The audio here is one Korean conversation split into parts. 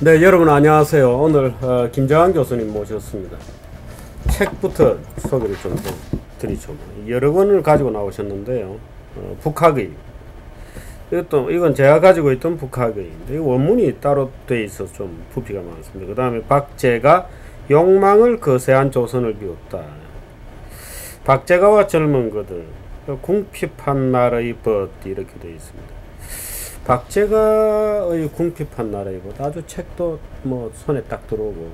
네, 여러분 안녕하세요. 오늘 김정한 교수님 모셨습니다. 책부터 소개를 좀 드리죠. 여러 권을 가지고 나오셨는데요. 북학의 이건 제가 가지고 있던 북학의인데 원문이 따로 돼 있어서 좀 부피가 많습니다. 그 다음에 박제가 욕망을 거세한 조선을 비웠다. 박제가와 젊은 그들 궁핍한 나라의 벗 이렇게 되어 있습니다. 박제가의 궁핍한 나라의 벗 아주 책도 뭐 손에 딱 들어오고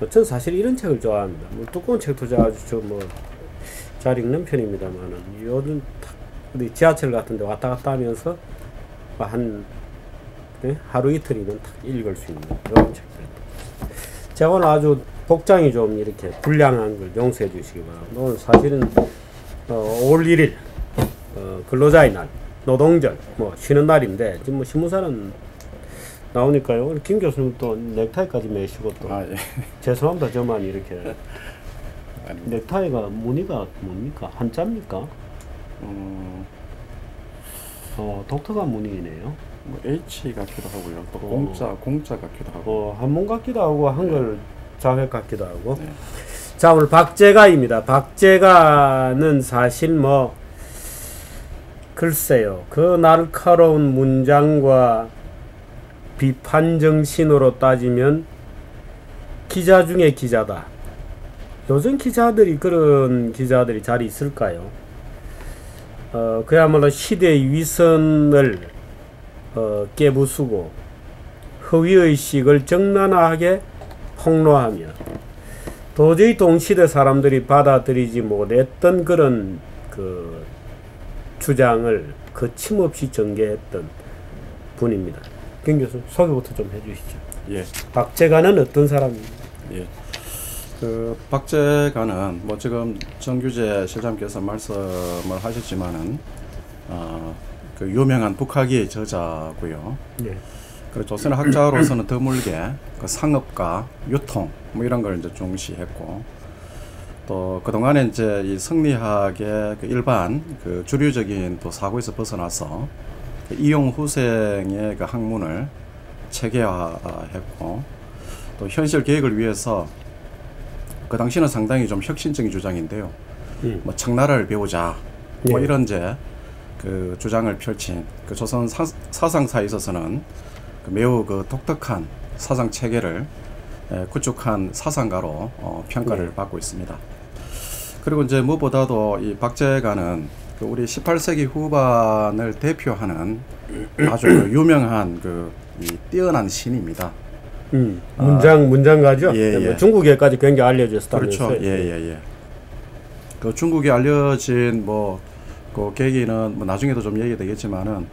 저는 사실 이런 책을 좋아합니다. 뭐 두꺼운 책도 아주 잘 읽는 편입니다만은 요즘 어디 지하철 같은데 왔다 갔다 하면서 하루 이틀이면 딱 읽을 수 있는 이런 책들. 제가 오늘 아주 복장이 좀 이렇게 불량한 걸 용서해 주시기 바랍니다. 오늘 사실은 5월 1일 근로자의 날, 노동절, 쉬는 날인데 지금 신문사는 나오니까요. 오늘 김 교수님 또 넥타이까지 매시고 또 예. 죄송합니다. 저만 이렇게 넥타이가 무늬가 뭡니까? 한자입니까? 독특한 무늬이네요. H 같기도 하고요. 또 공자 같기도 하고. 한문 같기도 하고 한글 자획 같기도 하고. 네. 자, 오늘 박제가입니다. 박제가는 사실 글쎄요. 그 날카로운 문장과 비판 정신으로 따지면 기자 중에 기자다. 요즘 기자들이 그런 기자들이 잘 있을까요? 그야말로 시대의 위선을 깨부수고 허위의식을 적나라하게 폭로하며 도저히 동시대 사람들이 받아들이지 못했던 그런 주장을 거침없이 전개했던 분입니다. 김 교수 소개부터 좀 해주시죠. 예. 박제가는 어떤 사람입니까? 예. 박제가는 지금 정규재 실장께서 말씀을 하셨지만은 유명한 북학의 저자고요. 네. 그리고 조선의 학자로서는 드물게 상업과 유통 이런 걸 이제 중시했고 또 그동안에 이제 이 성리학의 일반 주류적인 또 사고에서 벗어나서 이용 후생의 학문을 체계화했고 또 현실 계획을 위해서 그 당시는 상당히 좀 혁신적인 주장인데요. 청나라를 배우자 이런 이제 주장을 펼친 조선 사상사에 있어서는 매우 독특한 사상 체계를 구축한 사상가로 평가를 받고 있습니다. 그리고 이제 무엇보다도 이 박제가는 우리 18세기 후반을 대표하는 아주 유명한 이 뛰어난 신입니다. 문장가죠? 예. 중국에까지 굉장히 알려졌다면서요. 그렇죠. 예. 중국에 알려진 그 계기는 나중에도 좀 얘기되겠지만은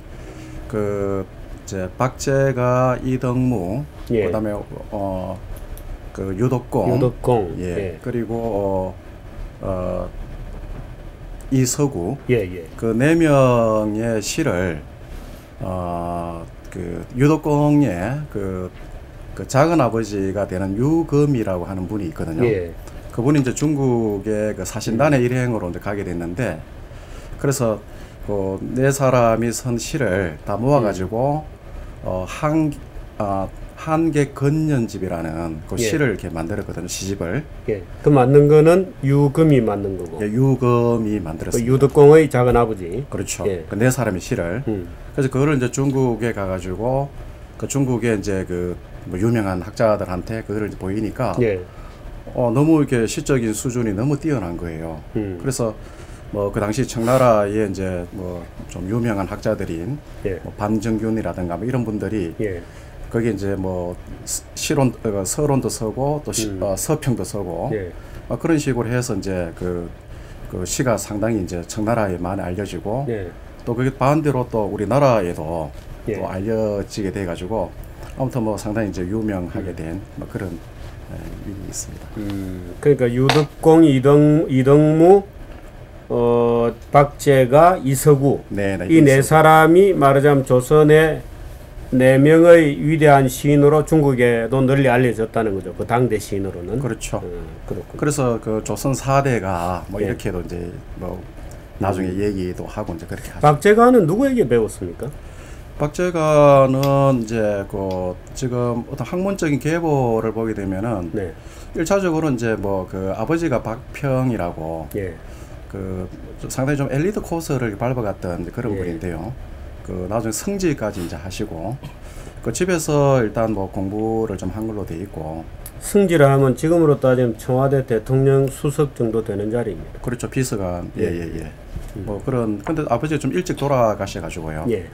이제 박제가, 이덕무, 그다음에 유독공, 예. 그리고 이서구, 그 네 명의 시를 유독공의 그 작은 아버지가 되는 유금이라고 하는 분이 있거든요. 예. 그분이 이제 중국의 사신단의 일행으로 이제 가게 됐는데, 그래서 네 사람이 쓴 시를 다 모아가지고 한계건년집이라는 시를 이렇게 만들었거든요. 시집을. 예. 그 만든 거는 유금이 만든 거고. 예, 유금이 만들었습니다. 유독공의 작은 아버지. 그렇죠. 예. 네 사람의 시를. 그래서 그거를 이제 중국에 가가지고 중국의 이제 유명한 학자들한테 그거를 이제 보이니까 너무 이렇게 시적인 수준이 너무 뛰어난 거예요. 그래서 그 당시 청나라에 이제 좀 유명한 학자들인 반정균이라든가 이런 분들이 거기 이제 시론, 서론도 쓰고 또 서평도 쓰고 그런 식으로 해서 이제 그 시가 상당히 이제 청나라에 많이 알려지고 또 그게 반대로 또 우리나라에도 또 알려지게 돼 가지고 아무튼 상당히 이제 유명하게 된 그런 일이 있습니다. 그러니까 유독공, 이덕무, 박제가, 이서구 이 네 사람이 말하자면 조선의 4명의 위대한 시인으로 중국에도 널리 알려졌다는 거죠. 그 당대 시인으로는. 그렇죠. 그렇군요. 그래서 조선 4대가 이렇게도 이제 나중에 얘기도 하고 이제 그렇게 하죠. 박제가는 누구에게 배웠습니까? 박제가는 이제 그 지금 어떤 학문적인 계보를 보게 되면은 네. 1차적으로 이제 뭐 그 아버지가 박평이라고 예. 그 상당히 좀 엘리트 코스를 밟아갔던 그런 예. 분인데요. 그 나중에 성지까지 이제 하시고 그 집에서 일단 뭐 공부를 좀 한 걸로 돼 있고. 승지라 하면 지금으로 따지면 청와대 대통령 수석 정도 되는 자리입니다. 그렇죠. 비서관. 예예예. 뭐 그런 근데 아버지가 좀 일찍 돌아가셔가지고요. 예.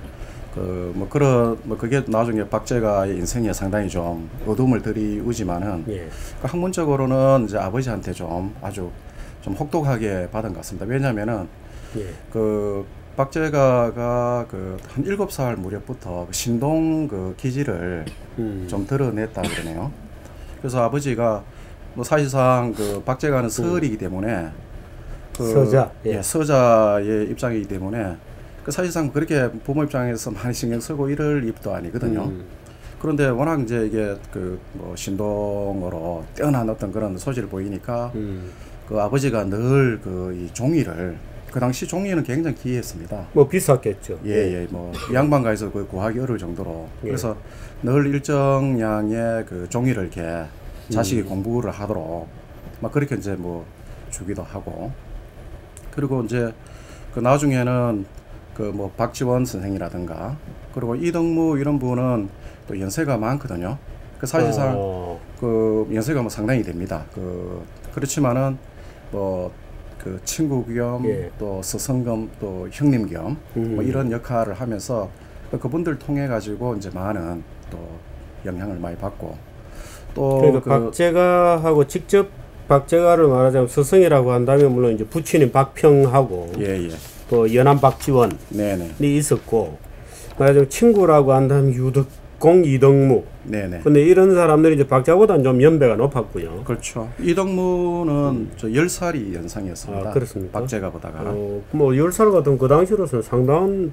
그 뭐 그런 뭐 그게 나중에 박제가의 인생에 상당히 좀 어둠을 들이우지만은 예. 그 학문적으로는 이제 아버지한테 좀 아주 좀 혹독하게 받은 것 같습니다. 왜냐면은 예. 그 박제가가 그 한 7살 무렵부터 그 신동 그 기질을 좀 드러냈다 그러네요. 그래서 아버지가 뭐 사실상 그 박제가는 서얼이기 때문에 그 서자. 예. 예, 서자의 입장이기 때문에 그 사실상 그렇게 부모 입장에서 많이 신경 쓰고 이럴 입도 아니거든요. 그런데 워낙 이제 이게 그 뭐 신동으로 뛰어난 어떤 그런 소질을 보이니까 그 아버지가 늘 그 이 종이를 그 당시 종이는 굉장히 귀했습니다. 뭐 비쌌겠죠. 예, 뭐 양반가에서 그 구하기 어려울 정도로. 예. 그래서 늘 일정량의 그 종이를 이렇게 자식이 공부를 하도록 막 그렇게 이제 뭐 주기도 하고. 그리고 이제 그 나중에는 그 뭐 박지원 선생이라든가 그리고 이덕무 이런 분은 또 연세가 많거든요. 그 사실상 그 연세가 뭐 상당히 됩니다. 그렇지만은 뭐 그 친구 겸 예. 또 스승 겸 또 형님 겸 뭐 이런 역할을 하면서 그분들 통해 가지고 이제 많은 또 영향을 많이 받고 또 그러니까 박제가하고 직접 박제가를 말하자면 스승이라고 한다면 물론 이제 부친인 박평하고 예. 또 연암 박지원이 네네. 있었고 말하자면 친구라고 한다면 유덕공 이덕무. 네네. 근데 이런 사람들이 이제 박제가보다는 좀 연배가 높았고요. 그렇죠. 이덕무는 저 10살이 연상이었습니다. 아, 그렇습니까? 박제가보다가. 뭐 10살 같은 그 당시로서는 상당한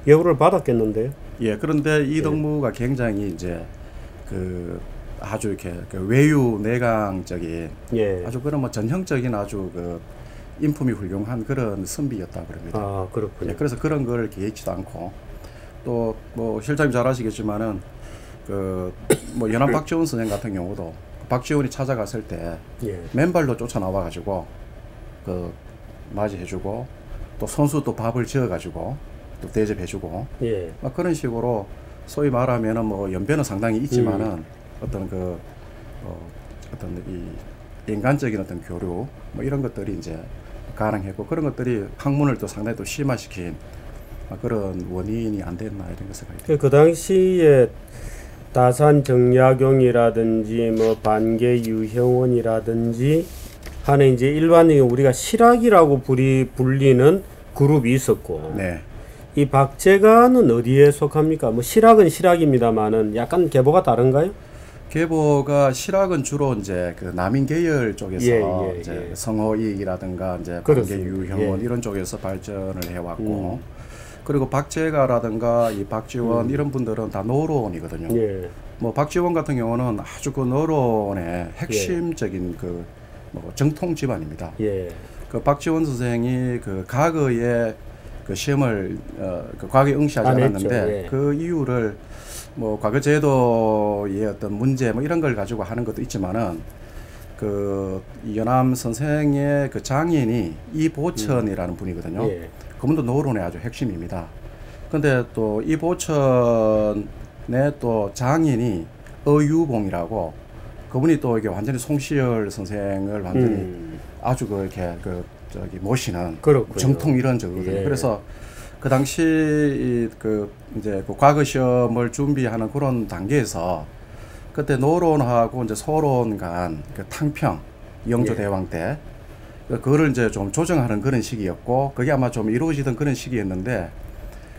예우를 받았겠는데요. 예, 그런데 이덕무가 굉장히 이제 그 아주 이렇게 그 외유 내강적인 예. 아주 그런 뭐 전형적인 아주 그 인품이 훌륭한 그런 선비였다 그럽니다. 아, 그렇군요. 예, 그래서 그런 거를 개의치도 않고 또 뭐 실장님 잘 아시겠지만은 그 뭐 연암 박지원 선생 같은 경우도 박지원이 찾아갔을 때 예. 맨발로 쫓아 나와 가지고 그 맞이해주고 또 선수 또 밥을 지어가지고 또 대접해주고 예. 막 그런 식으로 소위 말하면은 뭐 연배는 상당히 있지만은 어떤 그 어떤 이 인간적인 어떤 교류 뭐 이런 것들이 이제 가능했고 그런 것들이 학문을 또 상당히 또 심화시킨 그런 원인이 안 됐나 이런 생각이 듭니다. 그 당시에 다산 정약용이라든지 뭐 반개 유형원이라든지 하는 이제 일반적인 우리가 실학이라고 불리는 그룹이 있었고 네. 이 박제가는 어디에 속합니까? 뭐 실학은 실학입니다만은 약간 계보가 다른가요? 계보가 실학은 주로 이제 그 남인 계열 쪽에서 이제 성호이익이라든가 이제 반개 유형원 이런 쪽에서 발전을 해왔고. 그리고 박제가라든가 이 박지원 이런 분들은 다 노론이거든요. 뭐 박지원 같은 경우는 아주 그 노론의 핵심적인 그 뭐 정통 집안입니다. 그 박지원 선생이 그 과거에 그 시험을 그 과거에 응시하지 않았는데 그 이유를 뭐 과거 제도의 어떤 문제 뭐 이런 걸 가지고 하는 것도 있지만은 그 연암 선생의 그 장인이 이보천이라는 분이거든요. 그분도 노론의 아주 핵심입니다. 근데 또 이보천의 또 장인이 어유봉이라고 그분이 또 이게 완전히 송시열 선생을 완전히 아주 그렇게 그 저기 모시는 정통 이런 저거든요. 그래서 그 당시 그 이제 그 과거 시험을 준비하는 그런 단계에서 그때 노론하고 이제 소론 간 그 탕평 영조대왕 때 그거를 이제 좀 조정하는 그런 시기였고 그게 아마 좀 이루어지던 그런 시기였는데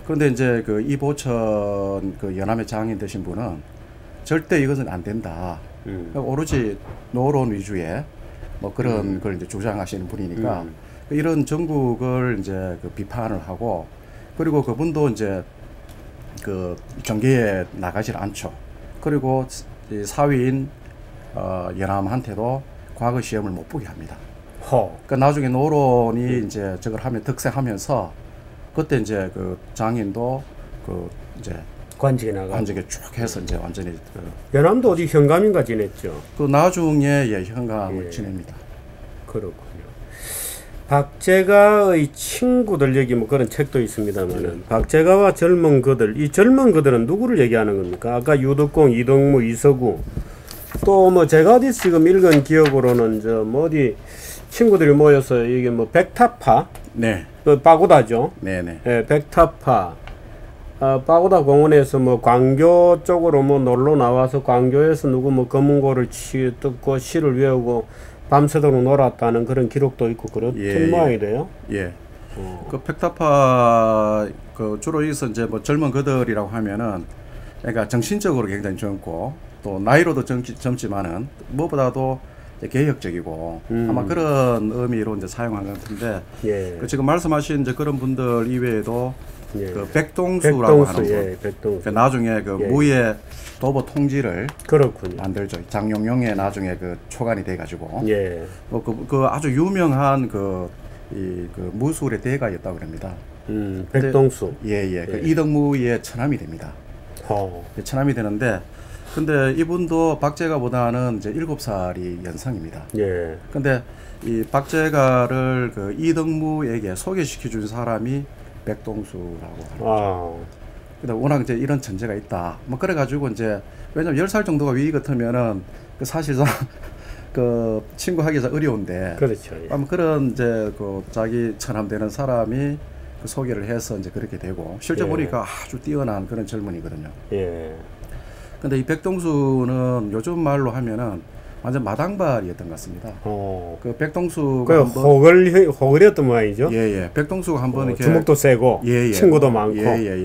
그런데 이제 그 이보천 그 연암의 장인 되신 분은 절대 이것은 안 된다. 오로지 노론 위주의 뭐 그런 걸 이제 주장하시는 분이니까 이런 전국을 이제 그 비판을 하고 그리고 그분도 이제 그 경계에 나가질 않죠. 그리고 이 사위인 연암한테도 과거 시험을 못 보게 합니다. 그러니까 나중에 노론이 이제 저걸 하면 득세하면서 그때 이제 그 장인도 그 이제 관직에 나가. 관직에 쭉 해서 이제 완전히 연암도 어디 현감인가 지냈죠. 그 나중에 예, 현감을 지냅니다. 그렇군요. 박제가의 친구들 얘기 뭐 그런 책도 있습니다만은 박제가와 젊은 그들, 이 젊은 그들은 누구를 얘기하는 겁니까? 아까 유덕공, 이덕무, 이서구 또 뭐 제가 어디 지금 읽은 기억으로는 저 뭐 어디 친구들이 모여서 이게 뭐 백타파, 네, 그 빠고다죠. 네네. 예, 백타파. 빠고다 공원에서 뭐 광교 쪽으로 뭐 놀러 나와서 광교에서 누구 뭐 검은고를 듣고 시를 외우고 밤새도록 놀았다는 그런 기록도 있고 그렇던 모양이래요. 예. 그 백타파 그 주로 여기서 이제 뭐 젊은 그들이라고 하면은 그러니까 정신적으로 굉장히 젊고 또 나이로도 젊지만은 무엇보다도 개혁적이고 아마 그런 의미로 이제 사용한 것 같은데 그 지금 말씀하신 이제 그런 분들 이외에도 그 백동수라고 하는 분, 백동수. 그 나중에 그 무예 도보 통지를 그렇군요. 만들죠. 장용용의 나중에 그 초관이 돼가지고 뭐 그 아주 유명한 그 무술의 대가였다고 그럽니다. 백동수. 그 이덕무의 처남이 됩니다. 처남이 되는데 근데 이분도 박제가보다는 이제 7살이 연상입니다. 근데 이 박제가를 그 이덕무에게 소개시켜준 사람이 백동수라고 하는 거죠. 근데 워낙 이제 이런 전제가 있다. 뭐 그래가지고 이제 왜냐면 10살 정도가 위 같으면은 그 사실상 그 친구하기가 어려운데. 그렇죠. 아마 그런 이제 그 자기 처남 되는 사람이 그 소개를 해서 이제 그렇게 되고 실제 보니까 아주 뛰어난 그런 젊은이거든요. 근데 이 백동수는 요즘 말로 하면은 완전 마당발이었던 것 같습니다. 그 백동수가 호걸이었던 모양이죠. 백동수가 한번 이렇게 주먹도 세고 친구도 많고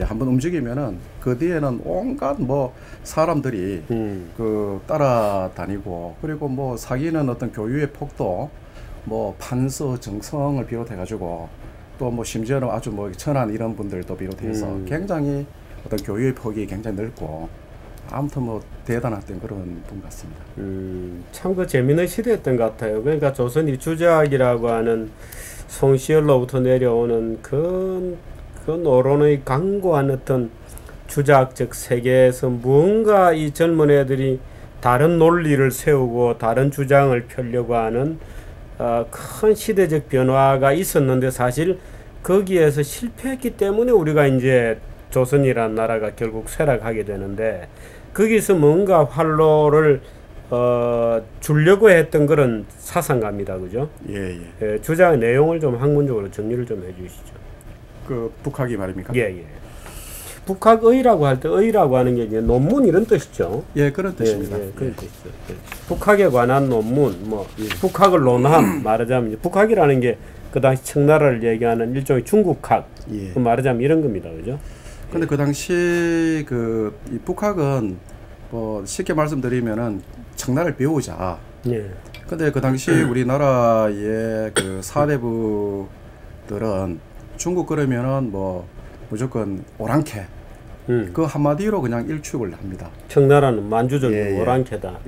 한번 움직이면은 그 뒤에는 온갖 뭐 사람들이 그 따라다니고 그리고 뭐 사귀는 어떤 교유의 폭도 뭐 판서 정성을 비롯해 가지고 또 뭐 심지어는 아주 뭐 천한 이런 분들도 비롯해서 굉장히 어떤 교유의 폭이 굉장히 넓고 아무튼 뭐 대단했던 그런 분 같습니다. 참 그 재미있는 시대였던 것 같아요. 그러니까 조선이 주작이라고 하는 송시열로부터 내려오는 그 노론의 강고한 어떤 주작적 세계에서 무언가 이 젊은 애들이 다른 논리를 세우고 다른 주장을 펴려고 하는 큰 시대적 변화가 있었는데 사실 거기에서 실패했기 때문에 우리가 이제 조선이라는 나라가 결국 쇠락하게 되는데 거기서 뭔가 활로를 주려고 했던 그런 사상가입니다. 그죠? 주장의 내용을 좀 학문적으로 정리를 좀 해주시죠. 그 북학이 말입니까? 북학의라고 할 때 의라고 하는 게 이제 논문 이런 뜻이죠. 그런 뜻입니다. 그런 뜻이죠. 북학에 관한 논문, 뭐 북학을 논함 말하자면 이제 북학이라는 게 그 당시 청나라를 얘기하는 일종의 중국학, 말하자면 이런 겁니다. 그죠? 근데 그 당시 이 북학은 뭐 쉽게 말씀드리면은 청나라를 배우자. 근데 그 당시 우리나라의 그 사대부들은 중국 그러면은 뭐 무조건 오랑캐. 그 한마디로 그냥 일축을 합니다. 청나라는 만주적인 오랑캐다.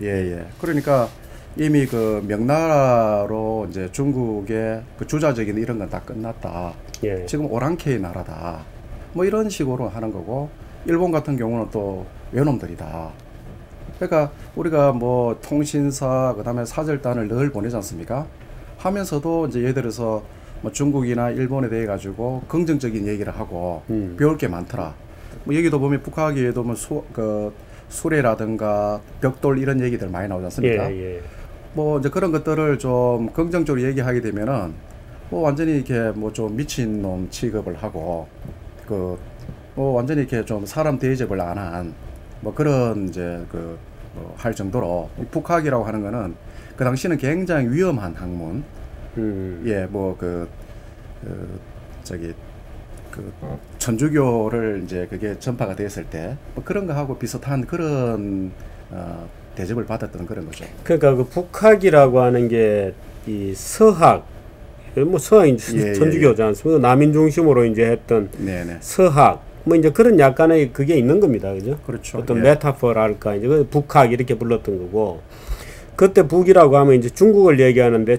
그러니까 이미 그 명나라로 이제 중국의 그 주자적인 이런 건 다 끝났다. 지금 오랑캐의 나라다. 뭐 이런 식으로 하는 거고 일본 같은 경우는 또 외놈들이다. 그러니까 우리가 뭐 통신사 그다음에 사절단을 늘 보내지 않습니까? 하면서도 이제 예를 들어서 뭐 중국이나 일본에 대해 가지고 긍정적인 얘기를 하고 배울 게 많더라. 뭐 여기도 보면 북학에도 뭐 수레라든가 벽돌 이런 얘기들 많이 나오지 않습니까? 뭐 이제 그런 것들을 좀 긍정적으로 얘기하게 되면은 뭐 완전히 이렇게 뭐 좀 미친놈 취급을 하고 그 뭐 완전히 이렇게 좀 사람 대접을 안 한 뭐 그런 이제 할 정도로 북학이라고 하는 거는 그 당시는 굉장히 위험한 학문. 천주교를 이제 그게 전파가 됐을 때 뭐 그런 거하고 비슷한 그런 대접을 받았던 그런 거죠. 그러니까 그 북학이라고 하는 게 이 서학, 뭐 서학이 천주교지 않습니까? 남인 중심으로 이제 했던 서학, 뭐 이제 그런 약간의 그게 있는 겁니다, 그죠? 그렇죠. 어떤 메타포랄까 이제 그 북학 이렇게 불렀던 거고, 그때 북이라고 하면 이제 중국을 얘기하는데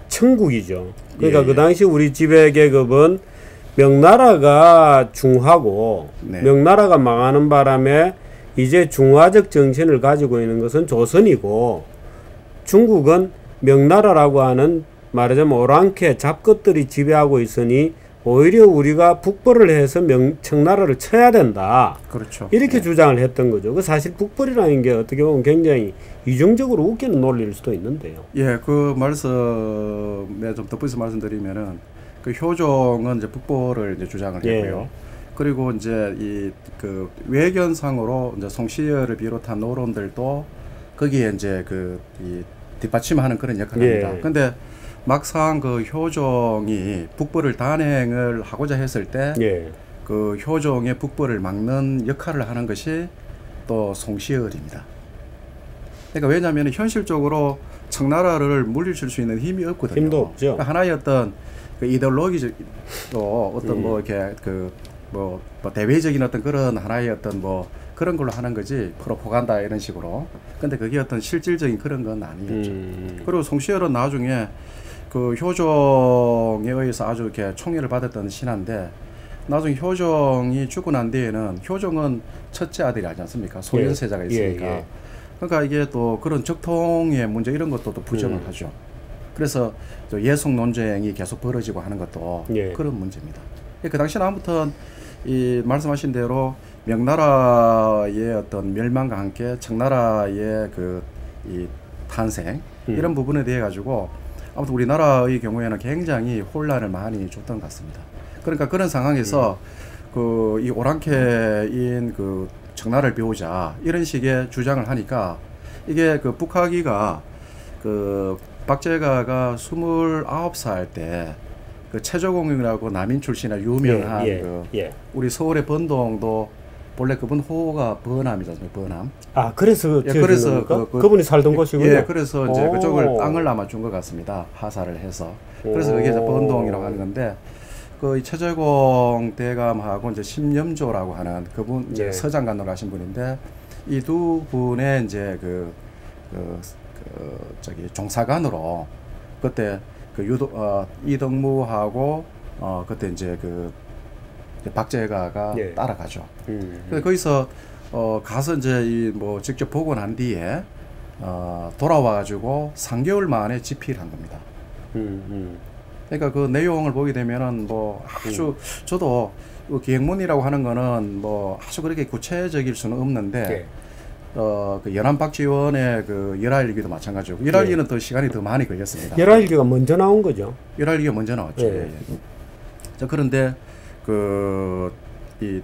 청국이죠. 그러니까 그 당시 우리 지배 계급은 명나라가 중하고 네. 명나라가 망하는 바람에 이제 중화적 정신을 가지고 있는 것은 조선이고 중국은 명나라라고 하는 말하자면 오랑캐 잡것들이 지배하고 있으니 오히려 우리가 북벌을 해서 청나라를 쳐야 된다. 그렇죠. 이렇게 주장을 했던 거죠. 그 사실 북벌이라는 게 어떻게 보면 굉장히 이중적으로 웃기는 논리일 수도 있는데요. 예, 그 말씀에 좀 덧붙여서 말씀드리면은 그 효종은 이제 북벌을 이제 주장을 했고요. 그리고 이제 이 그 외견상으로 이제 송시열을 비롯한 노론들도 거기에 이제 그 이 뒷받침하는 그런 역할을 합니다. 근데 막상 그 효종이 북벌을 단행을 하고자 했을 때 그 효종의 북벌을 막는 역할을 하는 것이 또 송시열입니다. 그러니까 왜냐하면 현실적으로 청나라를 물리칠 수 있는 힘이 없거든요. 힘도 없죠. 그러니까 하나의 어떤 그 이데올로기적 또 어떤 뭐 이렇게 그 뭐 대외적인 어떤 그런 하나의 어떤 뭐 그런 걸로 하는 거지 프로파간다 이런 식으로. 근데 그게 어떤 실질적인 그런 건 아니었죠. 그리고 송시열은 나중에 그 효종에 의해서 아주 이렇게 총애를 받았던 신하인데 나중에 효종이 죽고 난 뒤에는 효종은 첫째 아들이 아니지 않습니까? 소현세자가 있으니까. 그러니까 이게 또 그런 적통의 문제 이런 것도 또 부정을 하죠. 그래서 예속 논쟁이 계속 벌어지고 하는 것도 그런 문제입니다. 그 당시는 아무튼 이 말씀하신 대로 명나라의 어떤 멸망과 함께 청나라의 그 이 탄생 이런 부분에 대해 가지고 아무튼 우리나라의 경우에는 굉장히 혼란을 많이 줬던 것 같습니다. 그러니까 그런 상황에서 그 이 오랑캐인 그 청나라를 배우자 이런 식의 주장을 하니까 이게 그 북학이가 그 박제가가 29살 때 그 최저공이라고 남인 출신의 유명한 우리 서울의 번동도 본래 그분 호가 번암이잖아요. 번암. 아 그래서 그래서 그분이 살던 곳이군요. 예, 그래서 이제 그쪽을 땅을 아마 준 것 같습니다. 하사를 해서. 그래서 그게 이제 번동이라고 하는 건데 그 최재공 대감하고 이제 심염조라고 하는 그분 이제 서장관으로 하신 분인데 이 두 분의 이제 저기 종사관으로 그때 그 이덕무하고 그때 이제 그 박제가가 따라가죠. 그래서 거기서 가서 이제 이 뭐 직접 보고 난 뒤에 돌아와 가지고 3개월 만에 집필한 겁니다. 그러니까 그 내용을 보게 되면은 뭐 아주 저도 그 기행문이라고 하는 거는 뭐 아주 그렇게 구체적일 수는 없는데 그 연안 박지원의 그 열하일기도 마찬가지고 열하일기는 더 시간이 더 많이 걸렸습니다. 열하일기가 먼저 나온 거죠. 열하일기가 먼저 나왔죠. 자, 그런데 그 이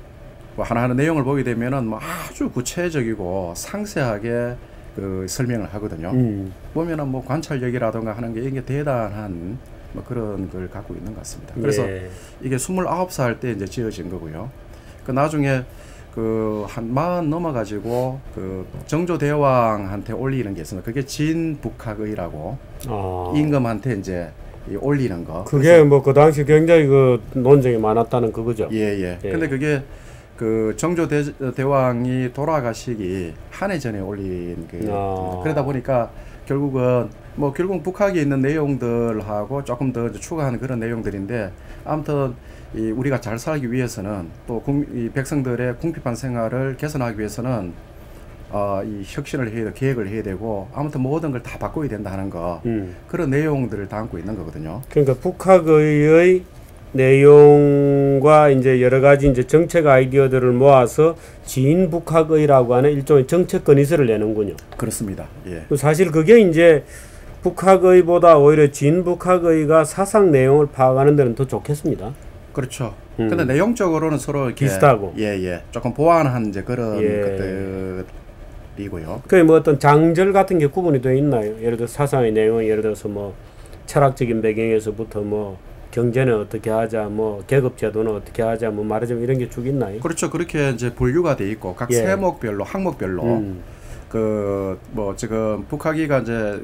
뭐 하나하나 내용을 보게 되면은 뭐 아주 구체적이고 상세하게 그 설명을 하거든요. 보면은 뭐 관찰력이라든가 하는 게 이게 대단한 뭐 그런 걸 갖고 있는 것 같습니다. 그래서 이게 29살 때 이제 지어진 거고요. 그 나중에 그 한 40 넘어가지고 그 정조대왕한테 올리는 게 있습니다. 그게 진북학의라고 임금한테 이제 올리는 거. 그게 뭐 그 당시 굉장히 그 논쟁이 많았다는 그거죠. 근데 그게 그 정조대왕이 돌아가시기 한 해 전에 올린 그 그러다 보니까 결국은 뭐 결국 북학에 있는 내용들하고 조금 더 추가하는 그런 내용들인데 아무튼 이 우리가 잘 살기 위해서는 또 이 백성들의 궁핍한 생활을 개선하기 위해서는 이 혁신을 해야 계획을 해야 되고 아무튼 모든 걸 다 바꿔야 된다는 거 그런 내용들을 담고 있는 거거든요. 그러니까 북학의 내용과 이제 여러 가지 이제 정책 아이디어들을 모아서 진북학의라고 하는 일종의 정책 건의서를 내는군요. 그렇습니다. 사실 그게 이제 북학의보다 오히려 진북학의가 사상 내용을 파악하는 데는 더 좋겠습니다. 그렇죠. 근데 내용적으로는 서로 이렇게 비슷하고 조금 보완한 이제 그런 것들이고요. 그 뭐 어떤 장절 같은 게 구분이 되어 있나요? 예를 들어 사상의 내용은 예를 들어서 뭐 철학적인 배경에서부터 뭐 경제는 어떻게 하자, 뭐 계급 제도는 어떻게 하자, 뭐 말하자면 이런 게 쭉 있나요? 그렇죠. 그렇게 이제 분류가 돼 있고 각 세목별로 항목별로 그 뭐 지금 북학이가 이제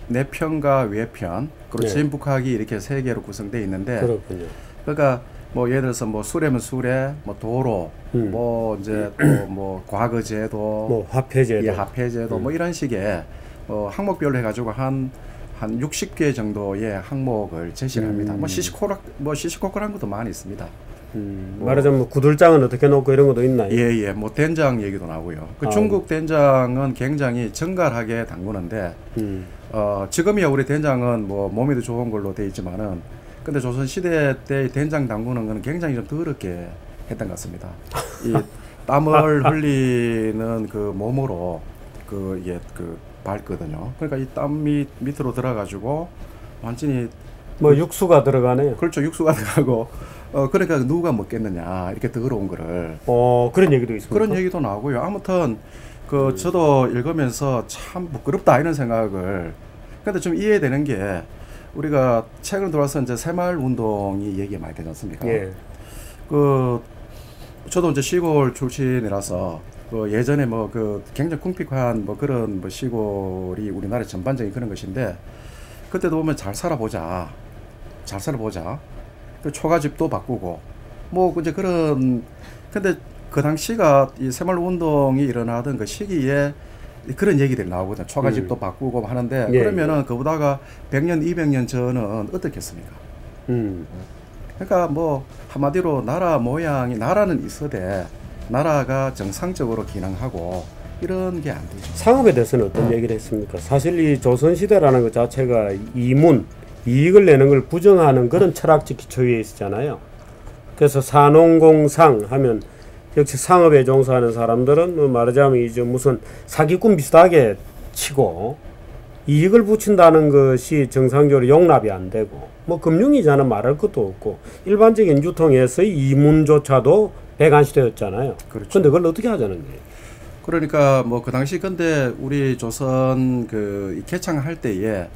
내편과 외편 그리고 진북학이 이렇게 세 개로 구성되어 있는데 그렇군요. 그러니까 뭐 예를 들어서 뭐 수레면 수레, 뭐 도로, 뭐 이제 또 뭐 과거제도, 뭐 화폐제도, 화폐제도 뭐 이런 식의 항목별로 해가지고 한 한 60개 정도의 항목을 제시를 합니다. 뭐 시시콜콜한 것도 많이 있습니다. 말하자면 구들장은 어떻게 놓고 이런 것도 있나요? 예. 뭐 된장 얘기도 나오고요. 그 중국 된장은 굉장히 정갈하게 담그는데 지금이야 우리 된장은 뭐 몸에도 좋은 걸로 돼 있지만은 근데 조선 시대 때 된장 담그는 거는 굉장히 좀 더럽게 했던 것 같습니다. 이 땀을 흘리는 그 몸으로 이게 밟거든요. 그러니까 이 땀이 밑으로 들어가지고 완전히 뭐 육수가 들어가네요. 그렇죠. 육수가 들어가고 그러니까 누가 먹겠느냐 이렇게 더러운 거를. 그런 얘기도 있습니다. 그런 얘기도 나오고요. 아무튼 저도 읽으면서 참 부끄럽다 이런 생각을. 근데 좀 이해되는 게 우리가 최근 들어와서 이제 새마을 운동이 얘기 많이 되지 않습니까? 예. 저도 이제 시골 출신이라서 예전에 굉장히 궁핍한 그런 시골이 우리나라 전반적인 그런 것인데 그때도 보면 잘 살아보자. 그 초가집도 바꾸고 이제 근데 그 당시가 이 새마을 운동이 일어나던 그 시기에 그런 얘기들이 나오거든요. 초가집도 바꾸고 하는데 그러면은 그보다가 100년, 200년 전은 어떻겠습니까? 그러니까 한마디로 나라 모양이 나라는 있어대 나라가 정상적으로 기능하고 이런 게 안 되죠. 상업에 대해서는 어떤 얘기를 했습니까? 사실 이 조선시대라는 것 자체가 이익을 내는 걸 부정하는 그런 철학적 기초에 있었잖아요. 그래서 산농공상 하면 역시 상업에 종사하는 사람들은 말하자면 이제 무슨 사기꾼 비슷하게 치고 이익을 붙인다는 것이 정상적으로 용납이 안 되고 금융이자는 말할 것도 없고 일반적인 유통에서의 이문조차도 배관시되었잖아요. 그렇죠. 근데 그걸 어떻게 하자는 거예요? 그러니까 그 당시 근데 우리 조선 개창할 때에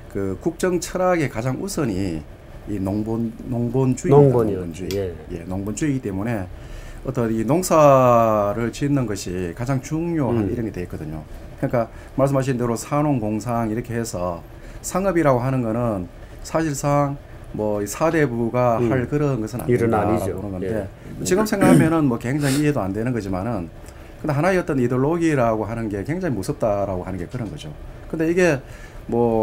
그 국정 철학의 가장 우선이 이 농본주의. 예, 농본주의 때문에 어떤 이 농사를 짓는 것이 가장 중요한 일행이 되어 있거든요. 그러니까 말씀하신 대로 산농공상 이렇게 해서 상업이라고 하는 거는 사실상 사대부가 할 그런 것은 안 된다라고 보는 건데 지금 생각하면은 굉장히 이해도 안 되는 거지만은 근데 하나의 어떤 이데올로기라고 하는 게 굉장히 무섭다라고 하는 게 그런 거죠. 근데 이게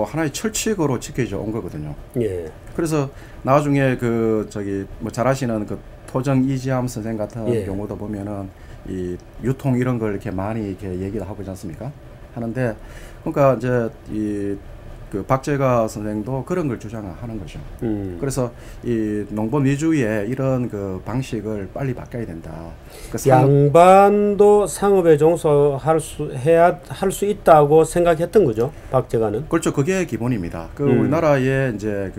하나의 철칙으로 지켜져 온 거거든요. 예. 그래서 나중에 잘 아시는 토정 이지암 선생 같은 경우도 보면은 이 유통 이런 걸 이렇게 많이 이렇게 얘기를 하고 있지 않습니까? 하는데 그러니까 이제 박재가 선생도 그런 걸 주장하는 거죠. 그래서 이 농본 위주의 이런 방식을 빨리 바꿔야 된다. 양반도 상업에 종사할 수 있다고 생각했던 거죠, 박재가는. 그렇죠. 그게 기본입니다. 우리나라의 이제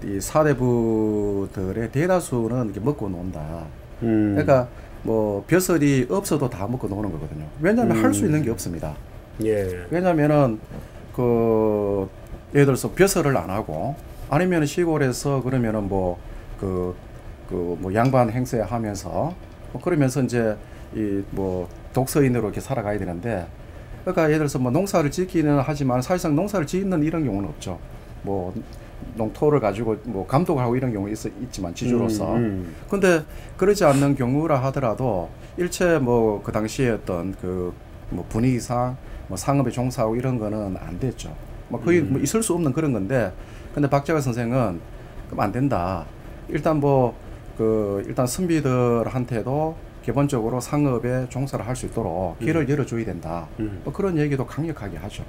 이 사대부들의 대다수는 이렇게 먹고 논다. 그러니까 벼슬이 없어도 다 먹고 노는 거거든요. 왜냐하면 할 수 있는 게 없습니다. 예. 왜냐하면은 예를 들어서 벼슬을 안 하고 아니면 시골에서 그러면은 양반 행세 하면서 그러면서 이제 독서인으로 이렇게 살아가야 되는데 그러니까 예를 들어서 농사를 짓기는 하지만 사실상 농사를 짓는 이런 경우는 없죠. 농토를 가지고 감독을 하고 이런 경우 있지만 지주로서. 근데 그러지 않는 경우라 하더라도 일체 그 당시에 어떤 분위기상 상업에 종사하고 이런 거는 안 됐죠. 거의 있을 수 없는 그런 건데 근데 박재가 선생은 그럼 안 된다. 일단 일단 선비들한테도 기본적으로 상업에 종사를 할 수 있도록 길을 열어줘야 된다. 그런 얘기도 강력하게 하죠.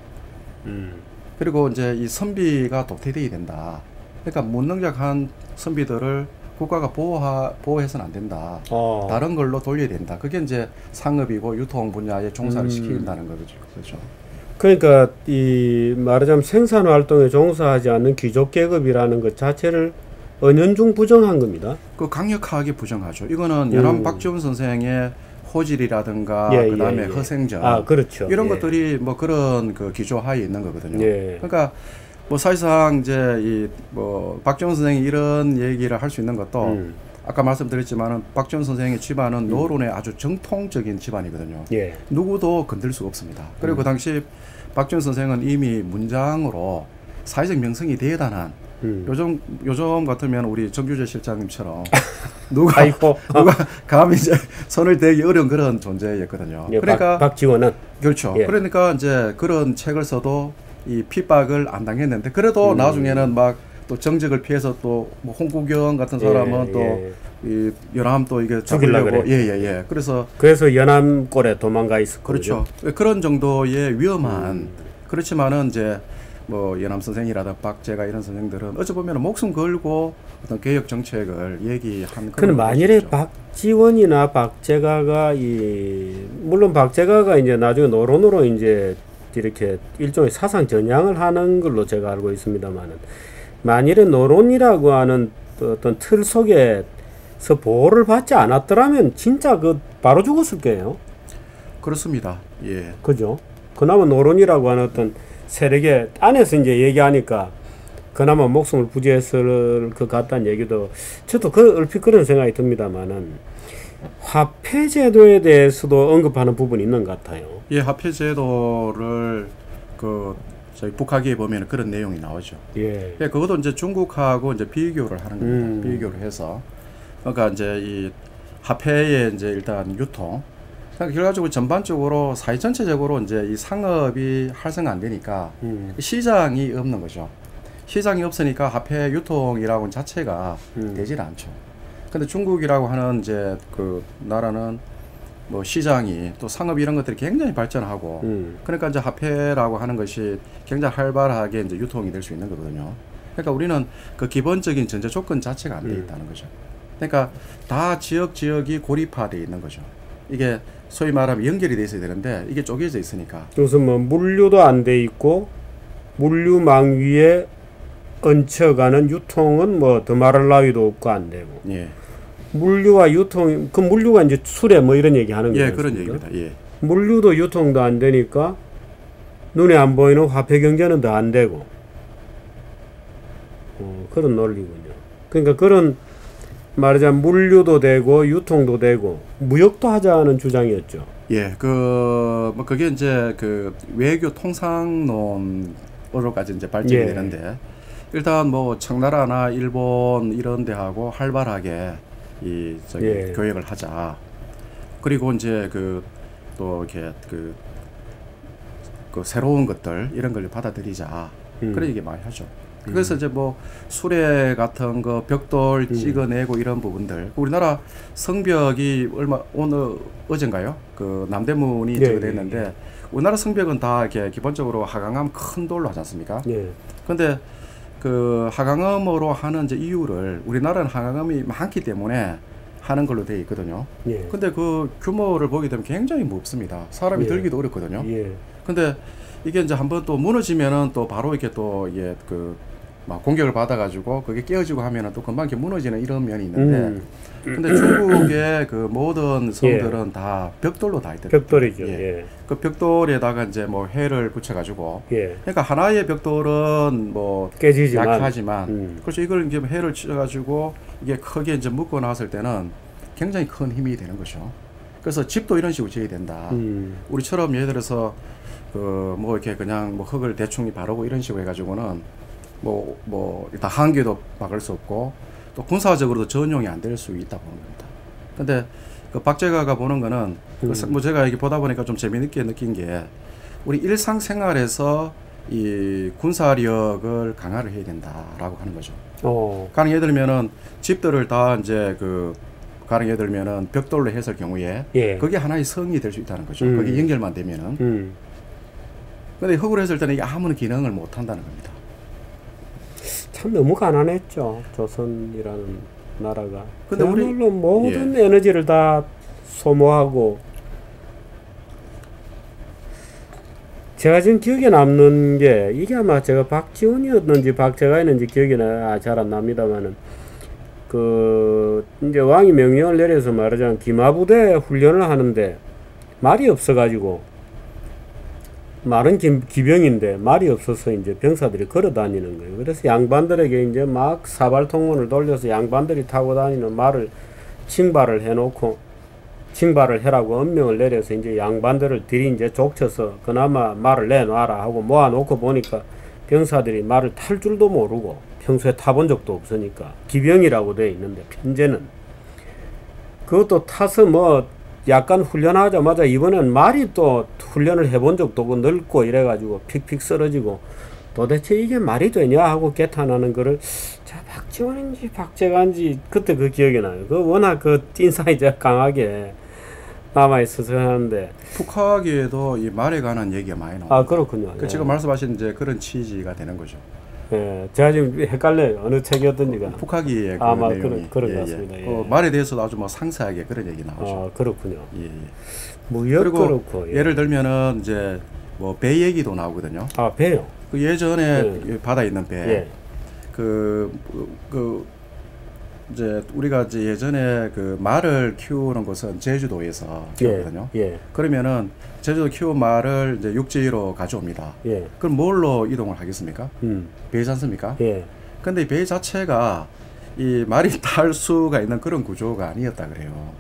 그리고 이제 이 선비가 도태되어야 된다. 그러니까 무능력한 선비들을 국가가 보호해서는 안 된다. 다른 걸로 돌려야 된다. 그게 이제 상업이고 유통 분야에 종사를 시킨다는 거죠. 그렇죠. 그러니까 말하자면 생산 활동에 종사하지 않는 귀족 계급이라는 것 자체를 은연중 부정한 겁니다. 강력하게 부정하죠. 이거는 연암 박지원 선생의 호질이라든가 그다음에 허생전 그렇죠. 이런 것들이 그런 기조하에 있는 거거든요. 그러니까 사실상 이제 박지원 선생이 이런 얘기를 할 수 있는 것도 아까 말씀드렸지만은 박지원 선생의 집안은 노론의 아주 정통적인 집안이거든요. 누구도 건들 수가 없습니다. 그리고 그 당시 박지원 선생은 이미 문장으로 사회적 명성이 대단한 요즘 같으면 우리 정규재 실장님처럼 누가 감히 이제 손을 대기 어려운 그런 존재였거든요. 그러니까 박지원은 그렇죠. 그러니까 이제 그런 책을 써도 이 핍박을 안 당했는데 그래도 나중에는 막 또 정적을 피해서 또 뭐 홍국영 같은 사람은 또 이 연암 또 이게 죽이려고 예예예. 그래서 연암골에 도망가 있었거든요. 그렇죠. 그런 정도의 위험한 그렇지만은 이제 뭐 연암 선생이라든 박재가 이런 선생들은 어찌 보면 목숨 걸고 어떤 개혁 정책을 얘기한 그런 만일에 것이죠. 박지원이나 박재가가 물론 박재가가 이제 나중에 노론으로 이제 이렇게 일종의 사상 전향을 하는 걸로 제가 알고 있습니다만은 만일에 노론이라고 하는 어떤 틀 속에서 보호를 받지 않았더라면 진짜 바로 죽었을 거예요. 그렇습니다. 예. 그죠? 그나마 노론이라고 하는 어떤 세력의 안에서 이제 얘기하니까 그나마 목숨을 부지했을 것 같다는 얘기도 저도 얼핏 그런 생각이 듭니다만은 화폐 제도에 대해서도 언급하는 부분이 있는 것 같아요. 예, 화폐 제도를 저희 북학기에 보면 그런 내용이 나오죠. 예. 예, 그것도 이제 중국하고 이제 비교를 하는 겁니다. 비교를 해서 그러니까 이제 이 화폐의 이제 일단 유통. 그러니까 결과적으로 전반적으로 사회 전체적으로 이제 이 상업이 활성화 안 되니까 시장이 없는 거죠. 시장이 없으니까 화폐 유통이라고 자체가 되질 않죠. 근데 중국이라고 하는 이제 그 나라는 뭐 시장이 또 상업 이런 것들이 굉장히 발전하고 그러니까 이제 화폐라고 하는 것이 굉장히 활발하게 이제 유통이 될 수 있는 거거든요. 그러니까 우리는 그 기본적인 전제 조건 자체가 안 돼 있다는 거죠. 그러니까 다 지역이 고립화되어 있는 거죠. 이게 소위 말하면 연결이 돼 있어야 되는데 이게 쪼개져 있으니까. 무슨 뭐 물류도 안 돼 있고 물류망 위에 얹혀가는 유통은 뭐 더 말할 나위도 없고 안 되고. 예. 물류와 유통, 그 물류가 이제 수레 뭐 이런 얘기 하는 거예요. 예, 그런 얘기입니다. 예. 물류도 유통도 안 되니까 눈에 안 보이는 화폐 경제는 더 안 되고. 그런 논리군요. 그러니까 그런 말하자면 물류도 되고 유통도 되고 무역도 하자는 주장이었죠. 예, 뭐 그게 이제 그 외교 통상론으로까지 이제 발전이 되는데 일단 뭐 청나라나 일본 이런 데하고 활발하게 교역을 하자. 그리고 이제 또 이렇게 그 새로운 것들 이런 걸 받아들이자. 그런 얘기 많이 하죠. 그래서 이제 뭐 수레 같은 거 벽돌 찍어내고 이런 부분들 우리나라 성벽이 어젠가요? 그 남대문이 저거됐는데 우리나라 성벽은 다 이렇게 기본적으로 하강암 큰 돌로 하지 않습니까? 근데 그 하강암으로 하는 이제 이유를 우리나라는 하강암이 많기 때문에 하는 걸로 되어 있거든요. 근데 그 규모를 보게 되면 굉장히 무겁습니다. 사람이 들기도 어렵거든요. 근데 이게 이제 한번 또 무너지면은 또 바로 이렇게 또 막 공격을 받아가지고 그게 깨어지고 하면은 또 금방 이렇게 무너지는 이런 면이 있는데, 근데 중국의 그 모든 성들은 다 벽돌로 다 있더라고요. 벽돌이죠. 그 벽돌에다가 이제 뭐 해를 붙여가지고, 그러니까 하나의 벽돌은 뭐 깨지지만 약하지만, 그렇죠. 이걸 이제 해를 쳐가지고 이게 크게 이제 묶어 놨을 때는 굉장히 큰 힘이 되는 거죠. 그래서 집도 이런 식으로 지어야 된다. 우리처럼 예를 들어서 뭐 이렇게 그냥 뭐 흙을 대충 바르고 이런 식으로 해가지고는 뭐 일단 한계도 막을 수 없고 또 군사적으로도 전용이 안 될 수 있다 보는 겁니다. 근데 그 박재가가 보는 거는 뭐 제가 이렇게 보다 보니까 좀 재미있게 느낀 게 우리 일상생활에서 이 군사력을 강화를 해야 된다라고 하는 거죠. 가령 예를 들면은 집들을 다 이제 가령 예를 들면은 벽돌로 했을 경우에 그게 하나의 성이 될 수 있다는 거죠. 거기 연결만 되면은. 근데 흙으로 했을 때는 이게 아무런 기능을 못 한다는 겁니다. 참 너무 가난했죠. 조선이라는 나라가. 근데 그야말로 모든 에너지를 다 소모하고. 제가 지금 기억에 남는 게 이게 아마 제가 박지원이었는지 박재가였는지 기억이 잘 안 납니다만은 이제 왕이 명령을 내려서 말하자면 기마부대 훈련을 하는데 말이 없어가지고 말은 기병인데 말이 없어서 이제 병사들이 걸어 다니는 거예요. 그래서 양반들에게 이제 막 사발통문을 돌려서 양반들이 타고 다니는 말을 징발을 해놓고 징발을 해라고 엄명을 내려서 이제 양반들을 들이 이제 족쳐서 그나마 말을 내놔라 하고 모아놓고 보니까 병사들이 말을 탈 줄도 모르고 평소에 타본 적도 없으니까 기병이라고 되어 있는데 편제는 그것도 타서 뭐 약간 훈련하자마자 이번엔 말이 또 훈련을 해본 적도 없고 늙고 이래가지고 픽픽 쓰러지고 도대체 이게 말이 되냐 하고 개탄하는 거를 자 박지원인지 박재관인지 그때 그 기억이 나요. 그 워낙 그 인상이 강하게 남아있어서 하는데 북학에도 이 말에 관한 얘기가 많이 나와요. 아 그렇군요. 그 지금 말씀하신 이제 그런 취지가 되는 거죠. 예, 제가 지금 헷갈려요. 어느 책이었던지가. 북학이의 그 아마 내용이 그런 것 같습니다. 예. 말에 대해서도 아주 뭐 상세하게 그런 얘기 나오죠. 아 그렇군요. 예, 예. 무역 그리고 그렇고 예. 예를 들면은 이제 뭐 배 얘기도 나오거든요. 아 배요. 그 예전에 바다에 있는 배. 예. 그 이제 우리가 이제 예전에 그 말을 키우는 곳은 제주도에서 키우거든요. 예. 그러면은 제주도 키운 말을 이제 육지로 가져옵니다. 예. 그럼 뭘로 이동을 하겠습니까? 배지 않습니까? 예. 근데 이 배 자체가 이 말이 탈 수가 있는 그런 구조가 아니었다 그래요.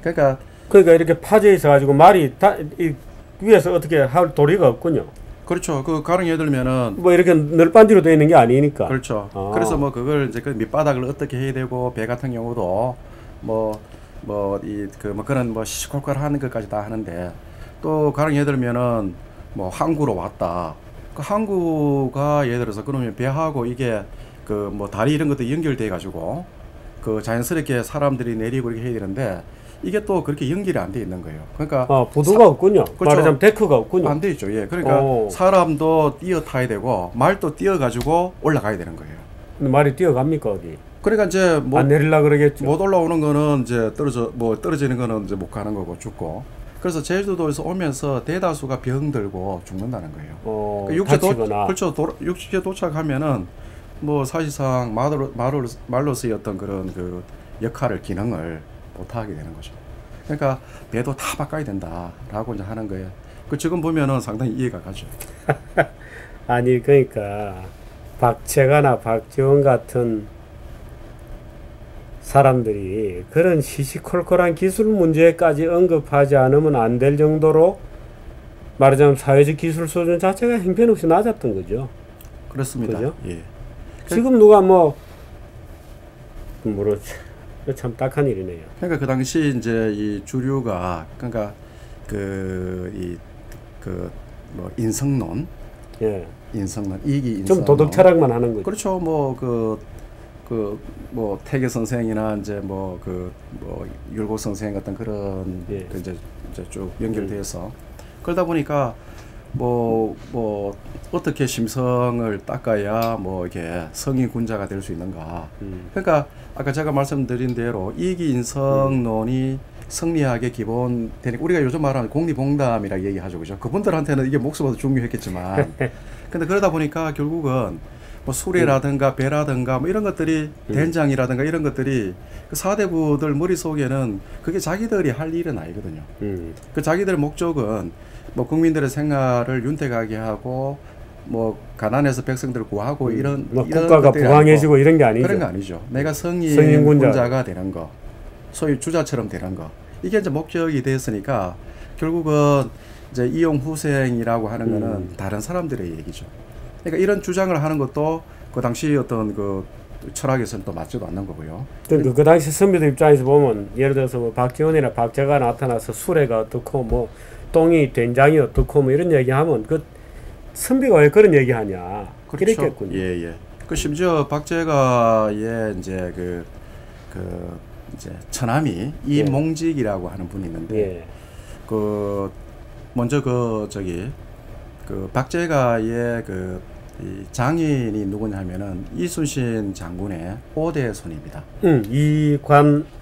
그러니까 이렇게 파져 있어 가지고 말이 이 위에서 어떻게 할 도리가 없군요. 그렇죠. 그 가령 예를 들면은 뭐 이렇게 널빤지로 되어 있는 게 아니니까. 그렇죠. 그래서 뭐 그걸 이제 그 밑바닥을 어떻게 해야 되고 배 같은 경우도 뭐 그런 뭐 시시콜콜 하는 것까지 다 하는데 또 가령 예를 들면은 뭐 항구로 왔다. 그 항구가 예를 들어서 그러면 배하고 이게 그 뭐 다리 이런 것도 연결돼 가지고 그 자연스럽게 사람들이 내리고 이렇게 해야 되는데 이게 또 그렇게 연결이 안 돼 있는 거예요. 그러니까 부두가 없군요. 그렇죠. 말하자면 데크가 없군요. 안 돼 있죠. 예. 그러니까 사람도 뛰어 타야 되고 말도 뛰어 가지고 올라가야 되는 거예요. 근데 말이 뛰어갑니까 어디? 그러니까 이제 안 내릴라 그러겠죠. 못 올라오는 거는 이제 떨어지는 거는 이제 못 가는 거고 죽고. 그래서 제주도에서 오면서 대다수가 병들고 죽는다는 거예요. 육지에 도착하면은 뭐 사실상 말로서의 어떤 그런 그 역할을 기능을 못 하게 되는 거죠. 그러니까 배도 다 바꿔야 된다라고 이제 하는 거예요. 그 지금 보면은 상당히 이해가 가죠. 아니 그러니까 박재가나 박지원 같은 사람들이 그런 시시콜콜한 기술 문제까지 언급하지 않으면 안 될 정도로 말하자면 사회적 기술 수준 자체가 형편없이 낮았던 거죠. 그렇습니다. 그죠? 예. 지금 누가 참 딱한 일이네요. 그러니까 그 당시 이제 이 주류가 그러니까 뭐 인성론, 이기 인성론. 좀 도덕 철학만 하는 거죠. 그렇죠. 뭐 태계 선생이나 이제 율곡 선생 같은 그런 그 이제 쭉 연결돼서 그러다 보니까 뭐 어떻게 심성을 닦아야 뭐 이게 성인 군자가 될 수 있는가. 그러니까 아까 제가 말씀드린 대로 이기인성론이 성리학의 기본 되니까 우리가 요즘 말하는 공리봉담이라 얘기하죠, 그죠? 그분들한테는 이게 목숨보다 중요했겠지만, 근데 그러다 보니까 결국은 뭐 수레라든가 배라든가 뭐 이런 것들이 된장이라든가 이런 것들이 그 사대부들 머릿속에는 그게 자기들이 할 일은 아니거든요. 그 자기들의 목적은 뭐 국민들의 생활을 윤택하게 하고 뭐 가난해서 백성들을 구하고 이런 국가가 부강해지고 이런 게 아니죠. 그런 거 아니죠. 내가 성인 군자가 되는 거, 소위 주자처럼 되는 거, 이게 이제 목적이 됐으니까 결국은 이제 이용 후생이라고 하는 거는 다른 사람들의 얘기죠. 그러니까 이런 주장을 하는 것도 그 당시 어떤 그 철학에서는 또 맞지도 않는 거고요. 그 당시 선비들 입장에서 보면 예를 들어서 뭐 박지원이나 박재가 나타나서 수레가 어떻고 뭐 똥이 된장이 어떻고 뭐 이런 얘기하면 그 선비가 왜 그런 얘기하냐. 그렇죠. 그랬겠군요. 예. 그 심지어 박재가의 이제 이제 처남이 이몽직이라고 하는 분이 있는데 그 먼저 그 박재가의 이 장인이 누구냐 하면은 이순신 장군의 5대 손입니다.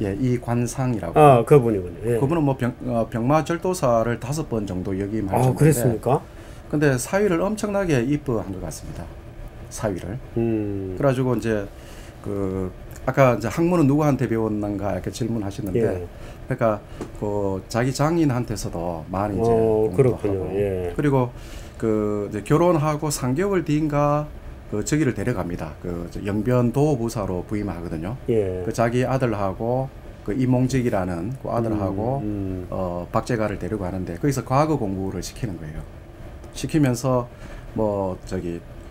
이관상이라고. 그분이군요. 예. 그분은 뭐 병마절도사를 5번 정도 역임하셨는데. 그랬습니까? 근데 사위를 엄청나게 이뻐한 것 같습니다. 사위를. 그래가지고 이제 아까 이제 학문은 누구한테 배웠는가 이렇게 질문하셨는데, 그러니까 자기 장인한테서도 많이 이제 공부도 하고, 그리고 이제 결혼하고 3개월 뒤인가 저기를 데려갑니다. 영변 도부사로 부임하거든요. 그 자기 아들하고 이몽직이라는 그 아들하고 박재가를 데리고 가는데 거기서 과거 공부를 시키는 거예요. 시키면서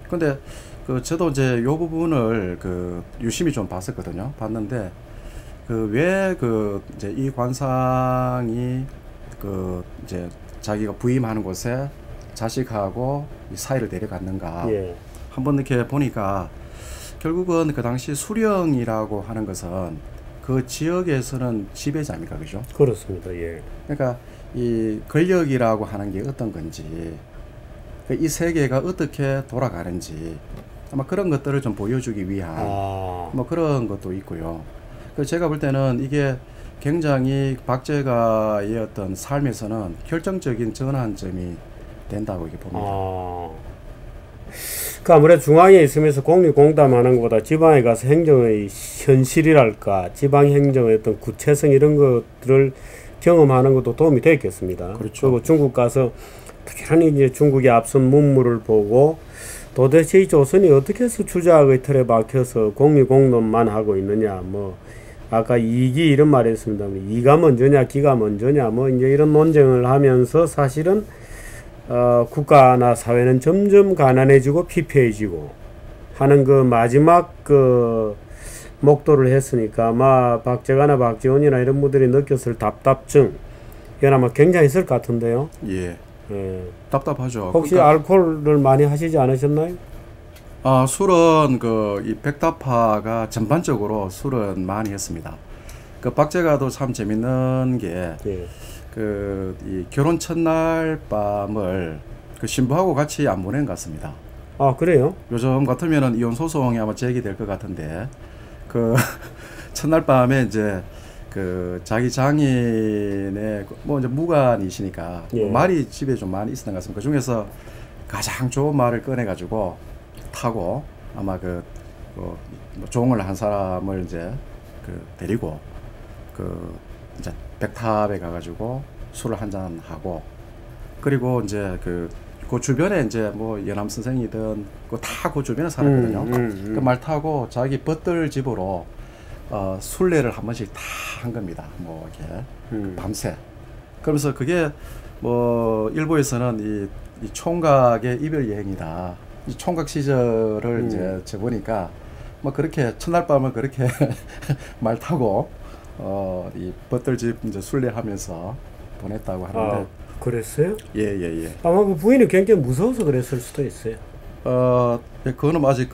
근데 저도 이제 요 부분을 유심히 좀 봤었거든요. 봤는데 그 왜 그 이제 이 관상이 그 이제 자기가 부임하는 곳에 자식하고 이 사이를 데려갔는가. 예. 한번 이렇게 보니까 결국은 그 당시 수령이라고 하는 것은 그 지역에서는 지배자입니까, 그죠? 그렇습니다. 예. 그러니까 이 권력이라고 하는 게 어떤 건지, 이 세계가 어떻게 돌아가는지 아마 그런 것들을 좀 보여주기 위한 뭐 그런 것도 있고요. 그 제가 볼 때는 이게 굉장히 박제가의 어떤 삶에서는 결정적인 전환점이 된다고 이렇게 봅니다. 그 아무래도 중앙에 있으면서 공립공담하는 것보다 지방에 가서 행정의 현실이랄까, 지방 행정의 어떤 구체성 이런 것들을 경험하는 것도 도움이 되겠습니다. 그렇죠. 그리고 중국 가서 특별히 이제 중국의 앞선 문물을 보고 도대체 이 조선이 어떻게 해서 주작의 틀에 박혀서 공립공론만 하고 있느냐, 뭐 아까 이기 이런 말이 있습니다. 이가 먼저냐 기가 먼저냐 뭐 이제 이런 논쟁을 하면서 사실은 국가나 사회는 점점 가난해지고 피폐해지고 하는 그 마지막 그 목도를 했으니까 아마 박재가나 박지원이나 이런 분들이 느꼈을 답답증 이건 아마 굉장했을 것 같은데요. 예. 답답하죠. 혹시 그러니까, 알코올을 많이 하시지 않으셨나요? 술은 이 백다파가 전반적으로 술은 많이 했습니다. 그 박제가도 참 재밌는 게 이 결혼 첫날 밤을 그 신부하고 같이 안 보낸 것 같습니다. 아, 그래요? 요즘 같으면은 이혼 소송이 아마 제기될 것 같은데 그 첫날 밤에 이제 그 자기 장인의 뭐 이제 무관이시니까 뭐 말이 집에 좀 많이 있었던 것 같습니다. 그 중에서 가장 좋은 말을 꺼내 가지고 타고 아마 뭐 종을 한 사람을 이제 데리고 이제 백탑에 가가지고 술을 한잔 하고 그리고 이제 그 주변에 이제 뭐 연암 선생이든 다 그 주변에 살았거든요. 그 말 타고 자기 벗들 집으로 순례를 한 번씩 다 한 겁니다. 뭐 이렇게 밤새. 그러면서 그게 뭐 일부에서는 이 총각의 이별 여행이다. 이 총각 시절을 이제 저보니까 뭐 그렇게 첫날 밤을 그렇게 말 타고 이 벗들집 이제 순례하면서 보냈다고 하는데. 그랬어요? 예. 아마 그 부인이 굉장히 무서워서 그랬을 수도 있어요. 그거는 아직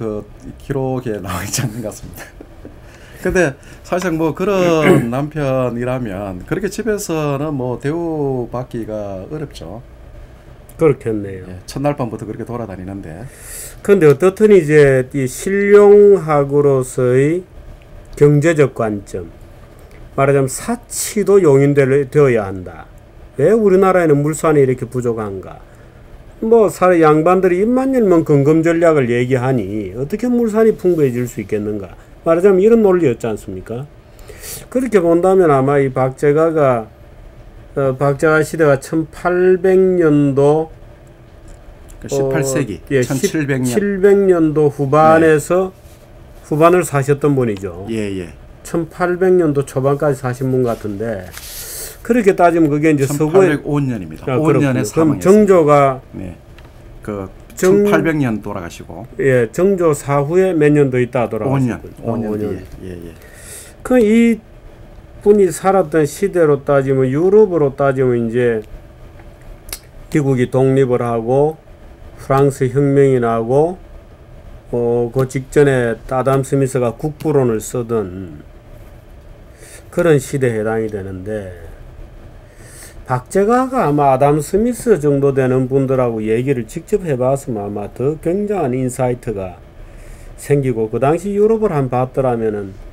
기록에 나와 있지 않는 것 같습니다. 근데 사실 뭐 그런 남편이라면 그렇게 집에서는 뭐 대우받기가 어렵죠. 그렇겠네요. 예, 첫날 밤부터 그렇게 돌아다니는데. 그런데 어떻든 이제 이 실용학으로서의 경제적 관점, 말하자면 사치도 용인되어야 한다. 왜 우리나라에는 물산이 이렇게 부족한가? 뭐 양반들이 입만 열면 근검 전략을 얘기하니 어떻게 물산이 풍부해질 수 있겠는가? 말하자면 이런 논리였지 않습니까? 그렇게 본다면 아마 이 박제가 시대가 1800년도 18세기 1700년 700년도 후반에서 후반을 사셨던 분이죠. 예. 1800년도 초반까지 사신 분 같은데 그렇게 따지면 그게 이제 1805년입니다. 5년에 사망했습니다. 그럼 정조가 1800년 돌아가시고 정조 사후에 몇 년도 있다 돌아가시고 5년. 예. 그 이 분이 살았던 시대로 따지면 유럽으로 따지면 이제 미국이 독립을 하고 프랑스 혁명이 나고 그 직전에 아담 스미스가 국부론을 쓰던 그런 시대에 해당이 되는데 박제가가 아마 아담 스미스 정도 되는 분들하고 얘기를 직접 해봤으면 아마 더 굉장한 인사이트가 생기고 그 당시 유럽을 한 봤더라면은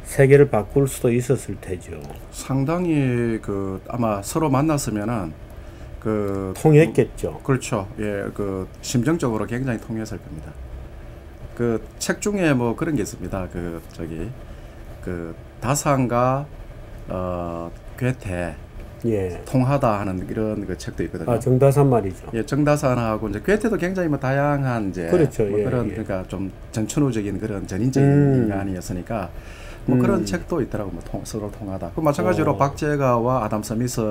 세계를 바꿀 수도 있었을 테죠. 상당히 아마 서로 만났으면은 통했겠죠. 그렇죠. 예, 심정적으로 굉장히 통했을 겁니다. 책 중에 뭐 그런 게 있습니다. 다산과 괴테 통하다 하는 이런 책도 있거든요. 정다산 말이죠. 예, 정다산하고 이제 괴테도 굉장히 뭐 다양한 이제 그렇죠. 뭐 그런 그러니까 좀 전천후적인 그런 전인적인 인간이었으니까 뭐 그런 책도 있더라고. 뭐 서로 통하다. 마찬가지로 박제가와 아담 스미스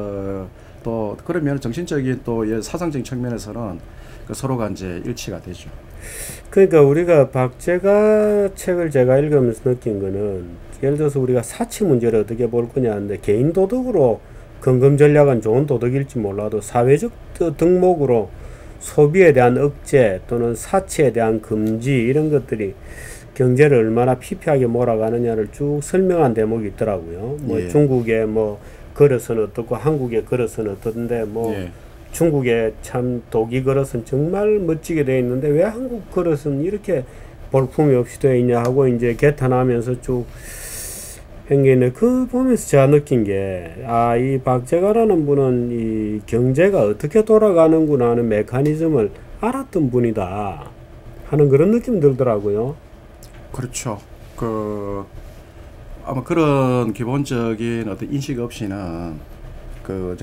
또 그러면 정신적인 또 사상적인 측면에서는 서로가 이제 일치가 되죠. 그러니까 우리가 박제가 책을 제가 읽으면서 느낀 거는, 예를 들어서 우리가 사치 문제를 어떻게 볼 거냐 하는데, 개인 도덕으로 근금 전략은 좋은 도덕일지 몰라도 사회적 덕목으로 소비에 대한 억제 또는 사치에 대한 금지, 이런 것들이 경제를 얼마나 피폐하게 몰아가느냐를 쭉 설명한 대목이 있더라고요. 뭐 예. 중국의 뭐 그릇은 어떻고 한국의 그릇은 어떤데, 뭐 예. 중국의 참 독일 그릇은 정말 멋지게 되어 있는데 왜 한국 그릇은 이렇게 볼품이 없이 되어 있냐 하고 이제 개탄하면서 쭉 행기네. 그 보면서 제가 느낀 게, 아, 이 박제가라는 분은 이 경제가 어떻게 돌아가는구나 하는 메커니즘을 알았던 분이다 하는 그런 느낌 들더라고요. 그렇죠. 아마 그런 기본적인 어떤 인식 없이는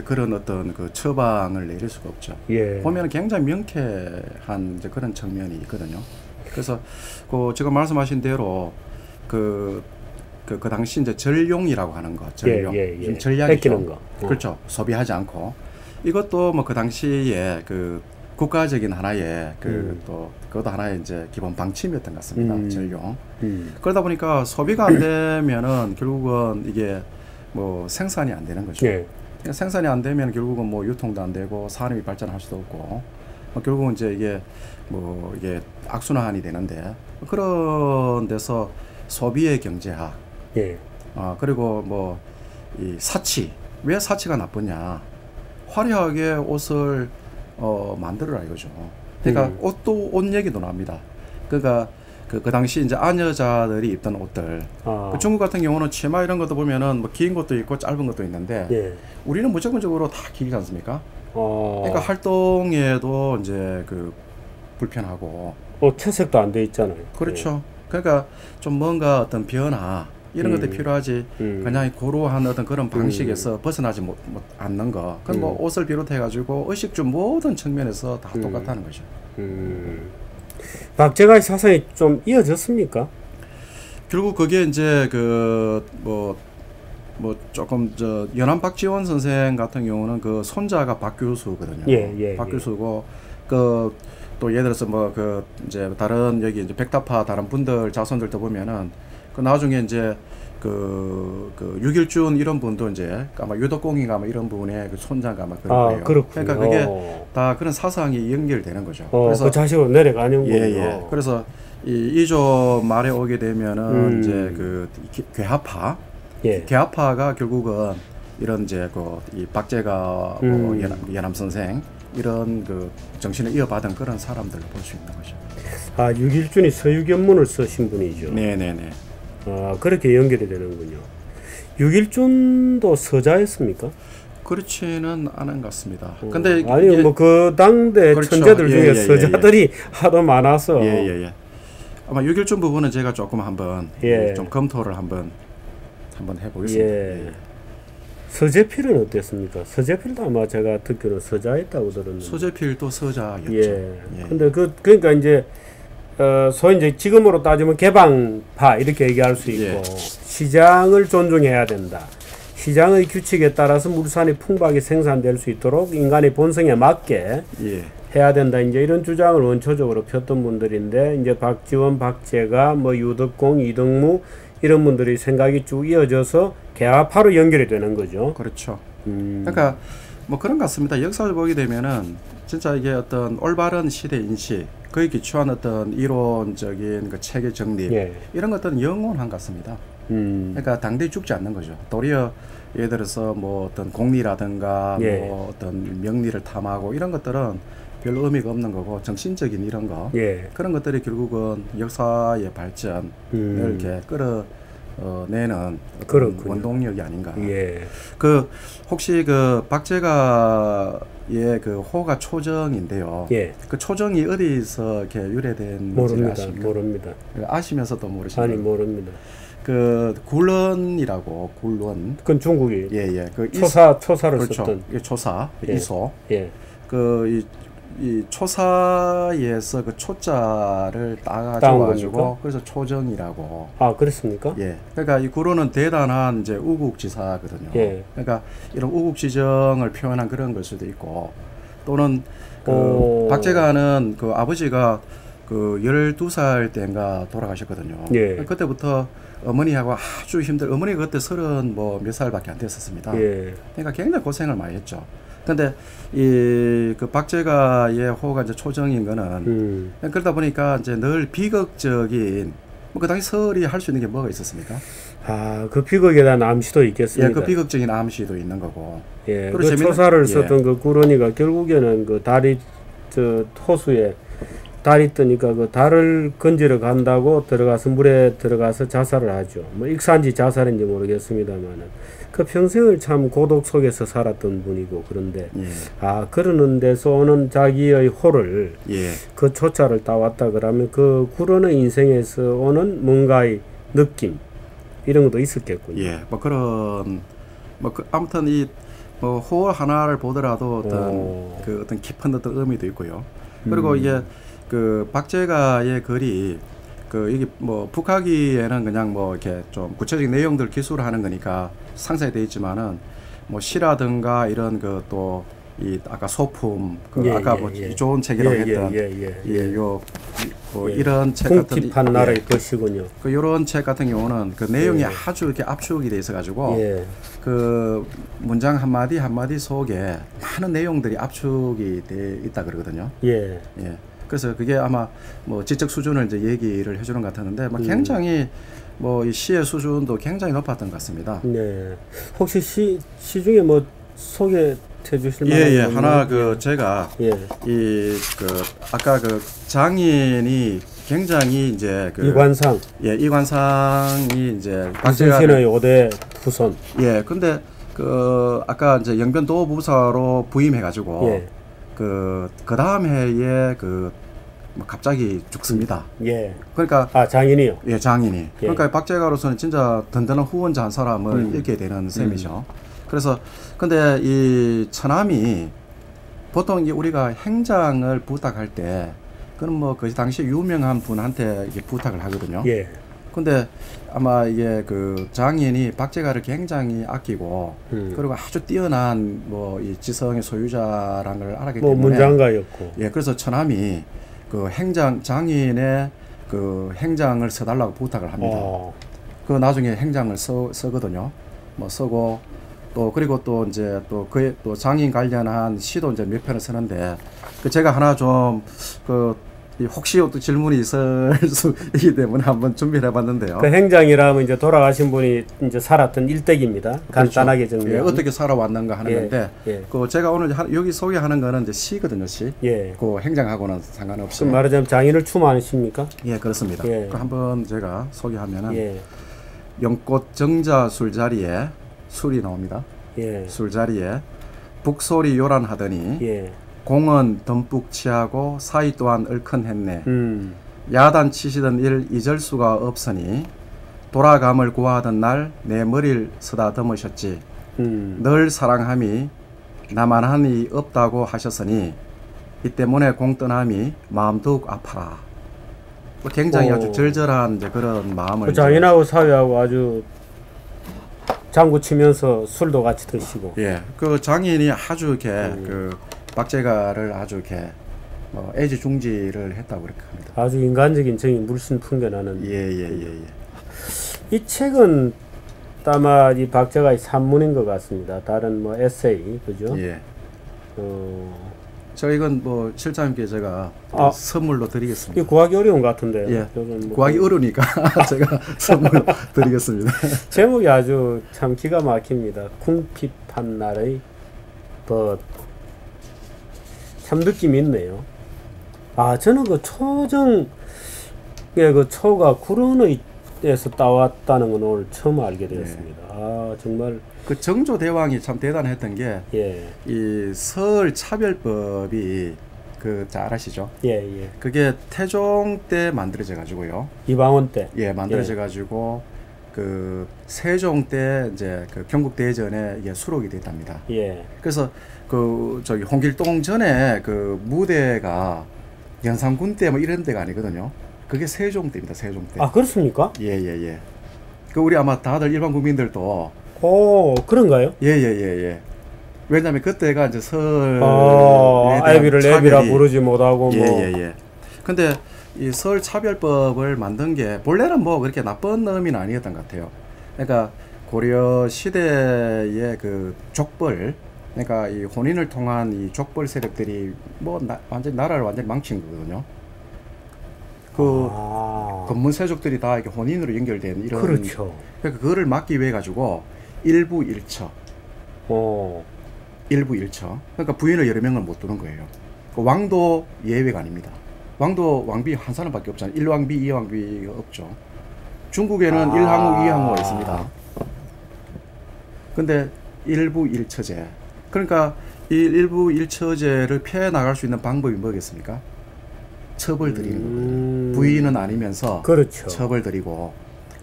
그런 어떤 그 처방을 내릴 수가 없죠. 예. 보면 굉장히 명쾌한 이제 그런 측면이 있거든요. 그래서 지금 말씀하신 대로 그 당시 이제 전용이라고 하는 거, 전용, 예. 전략이죠. 거. 그렇죠. 소비하지 않고, 이것도 뭐 그 당시에 그 국가적인 하나의 그것도 하나의 이제 기본 방침이었던 것 같습니다. 전용. 그러다 보니까 소비가 안 되면은 결국은 이게 뭐 생산이 안 되는 거죠. 예. 그러니까 생산이 안 되면 결국은 뭐 유통도 안 되고 산업이 발전할 수도 없고, 결국은 이제 이게 악순환이 되는데, 그런 데서 소비의 경제학, 예. 그리고 뭐 이 사치, 왜 사치가 나쁘냐, 화려하게 옷을 만들어라 이거죠. 그러니까 옷 얘기도 납니다. 그러니까 그 당시 이제 아녀자들이 입던 옷들, 그 중국 같은 경우는 치마 이런 것도 보면은 뭐 긴 것도 있고 짧은 것도 있는데, 예. 우리는 무조건적으로 다 길지 않습니까? 그러니까 활동에도 이제 불편하고, 채색도 안 돼 있잖아요. 그렇죠. 그러니까 좀 뭔가 어떤 변화 이런 것들이 필요하지, 그냥 고루한 어떤 그런 방식에서 벗어나지 않는 거. 그건 뭐 옷을 비롯해 가지고 의식주 모든 측면에서 다 똑같다는 거죠. 박제가의 사상이 좀 이어졌습니까? 결국 그게 이제 뭐 조금 연암 박지원 선생 같은 경우는 그 손자가 박 교수거든요. 예. 박 교수고, 또 예를 들어서 뭐 이제 다른 여기 이제 백다파 다른 분들 자손들도 보면은 나중에 이제 6일준 이런 분도 이제 아마 유덕공인가 아마 이런 분의 손자가 아마 그런 거예요. 그렇군요. 그러니까 그게 다 그런 사상이 연결되는 거죠. 그래서 그 자식으로 내려가는군요. 예. 그래서 이 이조 말에 오게 되면은 이제 괴하파, 괴하파가 결국은 이런 이제 이 박제가 뭐 연암 선생 이런 정신을 이어받은 그런 사람들을 볼 수 있는 거죠. 6일준이 서유견문을 쓰신 분이죠. 네네네. 그렇게 연결이 되는군요. 6일준도 서자였습니까? 그렇지는 않은 것 같습니다. 근데 아니 뭐 그 당대 그렇죠. 천재들 중에 서자들이 하도 많아서. 예. 아마 6일준 부분은 제가 조금 한번 좀 검토를 한번 해보겠습니다. 예. 서재필은 어땠습니까? 서재필도 아마 제가 듣기로 서자였다고 들었는데. 서재필도 서자였죠. 예. 근데 그러니까 이제 소위 이제 지금으로 따지면 개방파 이렇게 얘기할 수 있고, 시장을 존중해야 된다. 시장의 규칙에 따라서 물산이 풍부하게 생산될 수 있도록 인간의 본성에 맞게 해야 된다. 이제 이런 주장을 원초적으로 폈던 분들인데, 이제 박지원, 박제가, 뭐 유덕공, 이덕무 이런 분들이 생각이 쭉 이어져서 개화파로 연결이 되는 거죠. 그렇죠. 그러니까 뭐 그런 것 같습니다. 역사를 보게 되면은 진짜 이게 어떤 올바른 시대 인식, 거기에 기초한 어떤 이론적인 체계 정립, 이런 것들은 영원한 것 같습니다. 그러니까 당대히 죽지 않는 거죠. 도리어 예를 들어서 뭐 어떤 공리라든가 뭐 어떤 명리를 탐하고 이런 것들은 별 의미가 없는 거고, 정신적인 이런 거, 그런 것들이 결국은 역사의 발전을 이렇게 끌어내는 그런 원동력이 아닌가. 혹시 박제가의 호가 초정인데요. 그 초정이 어디서 이렇게 유래된지 아십니까? 모릅니다. 아시면서도 모르시나요? 아니, 모릅니다. 굴런이라고, 굴런. 그건 중국이. 초사를 그렇죠. 썼던. 초사, 이소. 이 초사에서 초자를 따가지고 그래서 초정이라고. 그렇습니까? 그러니까 이 구로는 대단한 이제 우국지사거든요. 그러니까 이런 우국지정을 표현한 그런 걸 수도 있고, 또는 그 박제가는 그 아버지가 그 12살 때인가 돌아가셨거든요. 예. 그때부터 어머니하고 아주 어머니가 그때 30 뭐 몇 살밖에 안 됐었습니다. 예. 그러니까 굉장히 고생을 많이 했죠. 근데 이 그 박제가의 호가 이제 초정인 거는 그러다 보니까 이제 늘 비극적인 뭐 그 당시 서울이 할 수 있는 게 뭐가 있었습니까? 아, 그 비극에 대한 암시도 있겠습니다. 예, 그 비극적인 암시도 있는 거고. 예, 그 초사를 썼던 그 구런이가 결국에는 그 달이 저 호수에 달이 뜨니까 그 달을 건지러 간다고 들어가서 물에 들어가서 자살을 하죠. 뭐 익산지 자살인지 모르겠습니다만은 그 평생을 참 고독 속에서 살았던 분이고 그런데 아 그러는 데서 오는 자기의 호를 그 초차를 따왔다 그러면 그 구런의 인생에서 오는 뭔가의 느낌 이런 것도 있었겠군요. 예, 뭐 그런 뭐 그 아무튼 이 뭐 호 하나를 보더라도 어떤 그 어떤 깊은 어떤 의미도 있고요. 그리고 이게 그 박제가의 글이 그 이게 뭐 북하기에는 그냥 뭐 이렇게 좀 구체적인 내용들 기술을 하는 거니까 상세히 되어 있지만은 뭐 시라든가 이런 그 또 이 아까 소품 그 아까 뭐 좋은 책이라고 했던 뭐 이런 책 같은 궁핍한 나라의 것이군요. 그 요런 책 같은 경우는 그 내용이 아주 이렇게 압축이 돼 있어 가지고 그 문장 한마디 한마디 속에 많은 내용들이 압축이 돼 있다 그러거든요. 그래서 그게 아마 뭐 지적 수준을 이제 얘기를 해주는 것 같았는데 뭐 굉장히 뭐 이 시의 수준도 굉장히 높았던 것 같습니다. 네. 혹시 시 중에 뭐 소개해 주실 만한 하나 그 제가 이 그 아까 그 장인이 굉장히 이제 그 이관상 이관상이 이제 박제신의 5대 후손 근데 그 아까 이제 영변도 부사로 부임해 가지고 그 다음 해에 그 뭐 갑자기 죽습니다. 그러니까 장인이요. 장인이. 그러니까 박제가로서는 진짜 든든한 후원자 한 사람을 잃게 되는 셈이죠. 그래서 근데 이 처남이 보통 이제 우리가 행장을 부탁할 때 그건 뭐 그 당시 유명한 분한테 이게 부탁을 하거든요. 근데 아마 이게 그 장인이 박제가를 굉장히 아끼고 그리고 아주 뛰어난 뭐 이 지성의 소유자라는 걸 알았기 때문에 문장가였고 그래서 처남이 그 장인의 그 행장을 써달라고 부탁을 합니다. 그 나중에 행장을 쓰거든요. 뭐 쓰고 또 그리고 또 이제 또 그의 또 장인 관련한 시도 이제 몇 편을 쓰는데 그 제가 하나 좀 그 혹시 또 질문이 있을 수 있기 때문에 한번 준비를 해봤는데요. 그 행장이라면 이제 돌아가신 분이 이제 살았던 일대기입니다. 간단하게 정리하면 어떻게 살아왔는가 하는 건데 그 제가 오늘 여기 소개하는 거는 이제 시거든요, 시. 그 행장하고는 상관없이. 그럼 말하자면 장인을 추모하십니까? 그렇습니다. 그 한번 제가 소개하면은 연꽃 정자 술자리에 술이 나옵니다. 술자리에 북소리 요란하더니 공은 덤뿍 취하고 사이 또한 얼큰했네. 야단 치시던 일 잊을 수가 없으니 돌아감을 구하던 날 내 머리를 쓰다듬으셨지. 늘 사랑함이 나만한이 없다고 하셨으니 이 때문에 공떠남이 마음 더욱 아파라. 굉장히 아주 절절한 이제 그런 마음을. 그 장인하고 사위하고 아주 장구 치면서 술도 같이 드시고. 그 장인이 아주 이렇게 그 박제가를 아주 이렇게 애지중지를 했다고 그렇게 합니다. 아주 인간적인 정이 물씬 풍겨나는. 이 책은 아마 이 박제가의 산문인 것 같습니다. 다른 뭐 에세이, 그죠? 이건 뭐 실장님께 제가 선물로 드리겠습니다. 이 구하기 어려운 것 같은데. 뭐 구하기 어려우니까 제가 선물로 드리겠습니다. 제목이 아주 참 기가 막힙니다. 궁핍한 날의 벗. 참 느낌이 있네요. 저는 그 초정, 그 초가 구런의에서 따왔다는 건 오늘 처음 알게 되었습니다. 정말. 그 정조 대왕이 참 대단했던 게, 이 서울 차별법이 그 잘 아시죠? 그게 태종 때 만들어져 가지고요. 이방원 때. 만들어져 가지고 그 세종 때 이제 그 경국 대전에 이게 수록이 됐답니다. 그래서 그 저기 홍길동 전에 그 무대가 연산군 때 뭐 이런 데가 아니거든요. 그게 세종 때입니다. 세종 때. 그렇습니까? 그 우리 아마 다들 일반 국민들도 그런가요? 왜냐하면 그때가 이제 설 애비를 애비라 부르지 못하고 예예예. 근데 이 설 차별법을 만든 게 본래는 뭐 그렇게 나쁜 의미는 아니었던 것 같아요. 그러니까 고려 시대의 그 족벌, 그러니까 이 혼인을 통한 이 족벌 세력들이 뭐 완전 나라를 완전히 망친 거거든요. 그 건문세족들이 다 이렇게 혼인으로 연결된 이런. 그렇죠. 그러니까 그거를 막기 위해 가지고 일부 일처. 일부 일처. 그러니까 부인을 여러 명을 못 두는 거예요. 그 왕도 예외가 아닙니다. 왕도 왕비 한 사람밖에 없잖아요. 1왕비, 2왕비가 없죠. 중국에는 1항우, 2항우가 있습니다. 근데 일부 일처제. 그러니까 이 일부 일처제를 피해 나갈 수 있는 방법이 뭐겠습니까? 처벌 드리는 거거든요. 부인은 아니면서 그렇죠. 처벌 드리고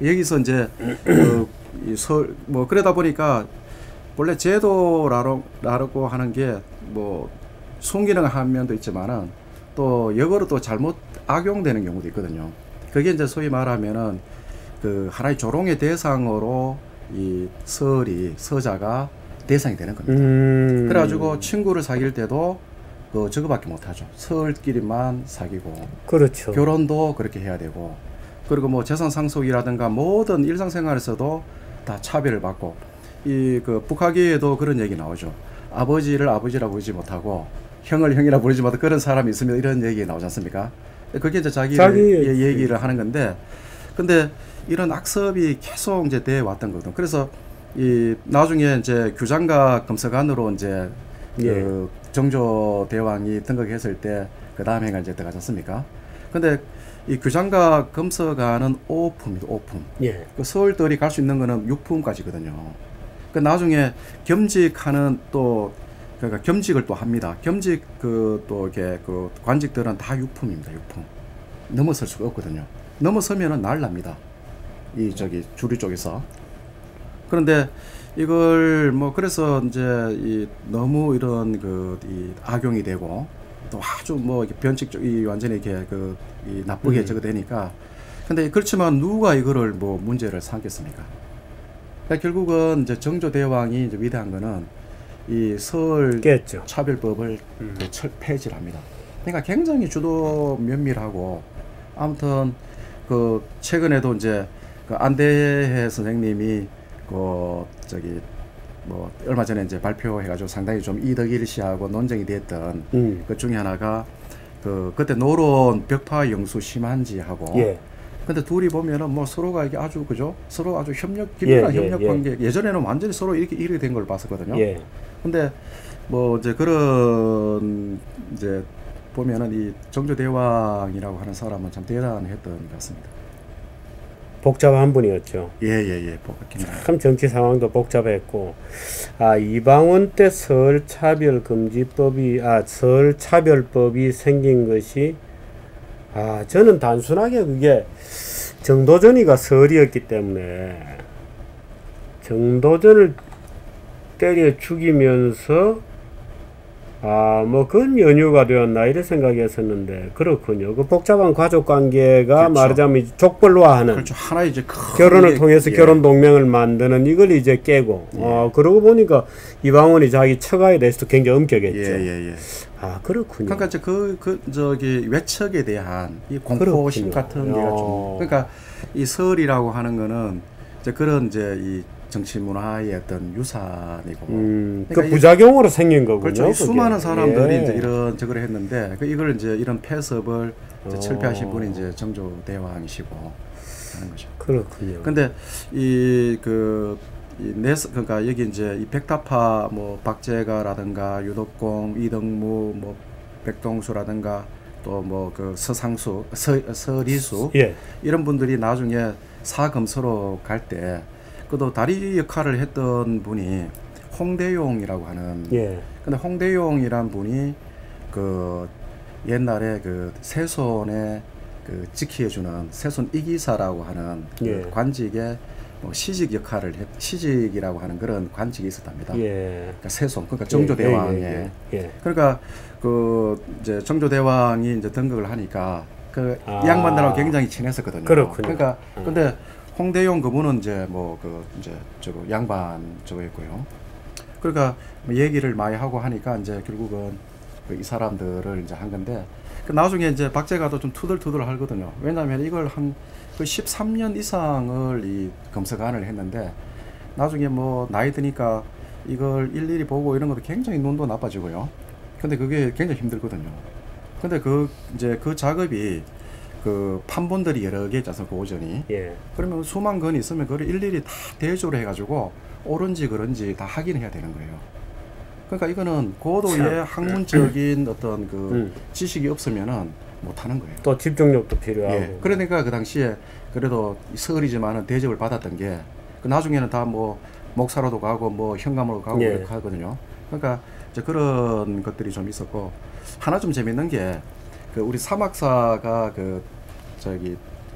여기서 이제 뭐 그러다 보니까 원래 제도라고 하는 게 뭐 순기능을 한 면도 있지만은 또 역으로 또 잘못 악용되는 경우도 있거든요. 그게 이제 소위 말하면은 그 하나의 조롱의 대상으로 이 서자가 대상이 되는 겁니다. 그래가지고 친구를 사귈 때도 그 저거밖에 못하죠. 서울끼리만 사귀고, 그렇죠. 결혼도 그렇게 해야 되고, 그리고 뭐 재산 상속이라든가 모든 일상생활에서도 다 차별을 받고, 이 그 북학기에도 그런 얘기 나오죠. 아버지를 아버지라 부르지 못하고 형을 형이라 부르지 못하고 그런 사람이 있으면 이런 얘기 나오지 않습니까? 그게 이제 자기 얘기를 하는 건데, 근데 이런 악습이 계속 이제 돼 왔던 거거든. 그래서 이 나중에 이제 규장각 검사관으로 이제 그 정조 대왕이 등극했을 때 그 다음 해가 이제 들어가지 않습니까? 근데 이 규장각 검사관은 5품입니다. 5품. 그 서울들이 갈 수 있는 거는 6품까지거든요. 그 나중에 겸직하는 또 그러니까 겸직을 또 합니다. 겸직 또 이렇게 그 관직들은 다 6품입니다. 6품. 넘어설 수가 없거든요. 넘어서면은 날랍니다. 이 주류 쪽에서. 그런데 이걸 뭐 그래서 이제 이 너무 이런 이 악용이 되고 또 아주 뭐 변칙적이 완전히 이렇게 이 나쁘게 저거 되니까. 근데 그렇지만 누가 이거를 뭐 문제를 삼겠습니까? 그러니까 결국은 이제 정조 대왕이 이제 위대한 거는 이 서울 깼죠. 차별법을 폐지를 합니다. 그러니까 굉장히 주도 면밀하고, 아무튼 그 최근에도 이제 그 안대해 선생님이 뭐 얼마 전에 이제 발표해가지고 상당히 좀 이덕일시하고 논쟁이 됐던 그 중에 하나가 그때 노론 벽파 영수 심한지하고. 근데 둘이 보면은 뭐 서로가 이게 아주 그죠? 서로 아주 긴밀한 협력 관계. 예전에는 완전히 서로 이렇게 된 걸 봤었거든요. 근데 뭐 이제 그런 이제 보면은 이 정조 대왕이라고 하는 사람은 참 대단했던 것 같습니다. 복잡한 분이었죠. 참 정치 상황도 복잡했고, 이방원 때 서울차별법이 생긴 것이, 저는 단순하게 그게 정도전이가 설이었기 때문에 정도전을 때려 죽이면서 뭐 그건 연유가 되었나 이런 생각이 했었는데, 그렇군요. 그 복잡한 가족 관계가, 그렇죠. 말하자면 족벌로하는, 그렇죠. 하나 이제 결혼을 통해서 결혼 동맹을 만드는 이걸 이제 깨고, 그러고 보니까 이방원이 자기 처가에 대해서도 굉장히 엄격했죠. 그렇군요. 그러니까 이제 외척에 대한 이 공포심 같은 게가 좀, 그러니까 이 설이라고 하는 거는 이제 그런 이제 이 정치 문화의 어떤 유산이고, 그러니까 그 부작용으로 생긴 거군요. 그렇죠. 수많은 사람들이 이제 이런 저걸 했는데, 이걸 이제 이런 폐습을 이제 철폐하신 분이 이제 정조 대왕이시고 하는 거죠. 그렇군요. 근데 그러니까 여기 이제 이 백타파 뭐 박재가라든가 유덕공, 이덕무, 뭐 백동수라든가 또 뭐 그 서상수, 서리수 이런 분들이 나중에 사검서로 갈 때 그도 다리 역할을 했던 분이 홍대용이라고 하는. 근데 홍대용이란 분이 그 옛날에 그 세손에 그 지키해주는 세손 이기사라고 하는 그 관직에 뭐 시직이라고 하는 그런 관직이 있었답니다. 그러니까 세손, 그러니까 정조 대왕의. 그러니까 그 이제 정조 대왕이 이제 등극을 하니까 그 양반들하고 굉장히 친했었거든요. 그렇군요. 그러니까 근데 홍대용 그분은 이제 뭐 이제 저거 양반 저거였고요. 그러니까 얘기를 많이 하고 하니까 이제 결국은 이 사람들을 이제 한 건데 나중에 이제 박제가도 좀 투덜투덜 하거든요. 왜냐하면 이걸 한 13년 이상을 이 검색안을 했는데 나중에 뭐 나이 드니까 이걸 일일이 보고 이런 것도 굉장히 눈도 나빠지고요. 근데 그게 굉장히 힘들거든요. 근데 이제 그 작업이 그 판본들이 여러 개 있잖아요. 그 오전이. 예. 그러면 수만 건이 있으면 그걸 일일이 다 대조를 해가지고 옳은지 그런지 다 확인해야 되는 거예요. 그러니까 이거는 고도의 학문적인 어떤 그 지식이 없으면은 못 하는 거예요. 또 집중력도 필요하고. 예. 그러니까 그 당시에 그래도 서울이지만은 대접을 받았던 게 나중에는 다 뭐 목사로도 가고 뭐 현감으로 가고 예. 그렇게 하거든요. 그러니까 이제 그런 것들이 좀 있었고 하나 좀 재밌는 게 그 우리 사막사가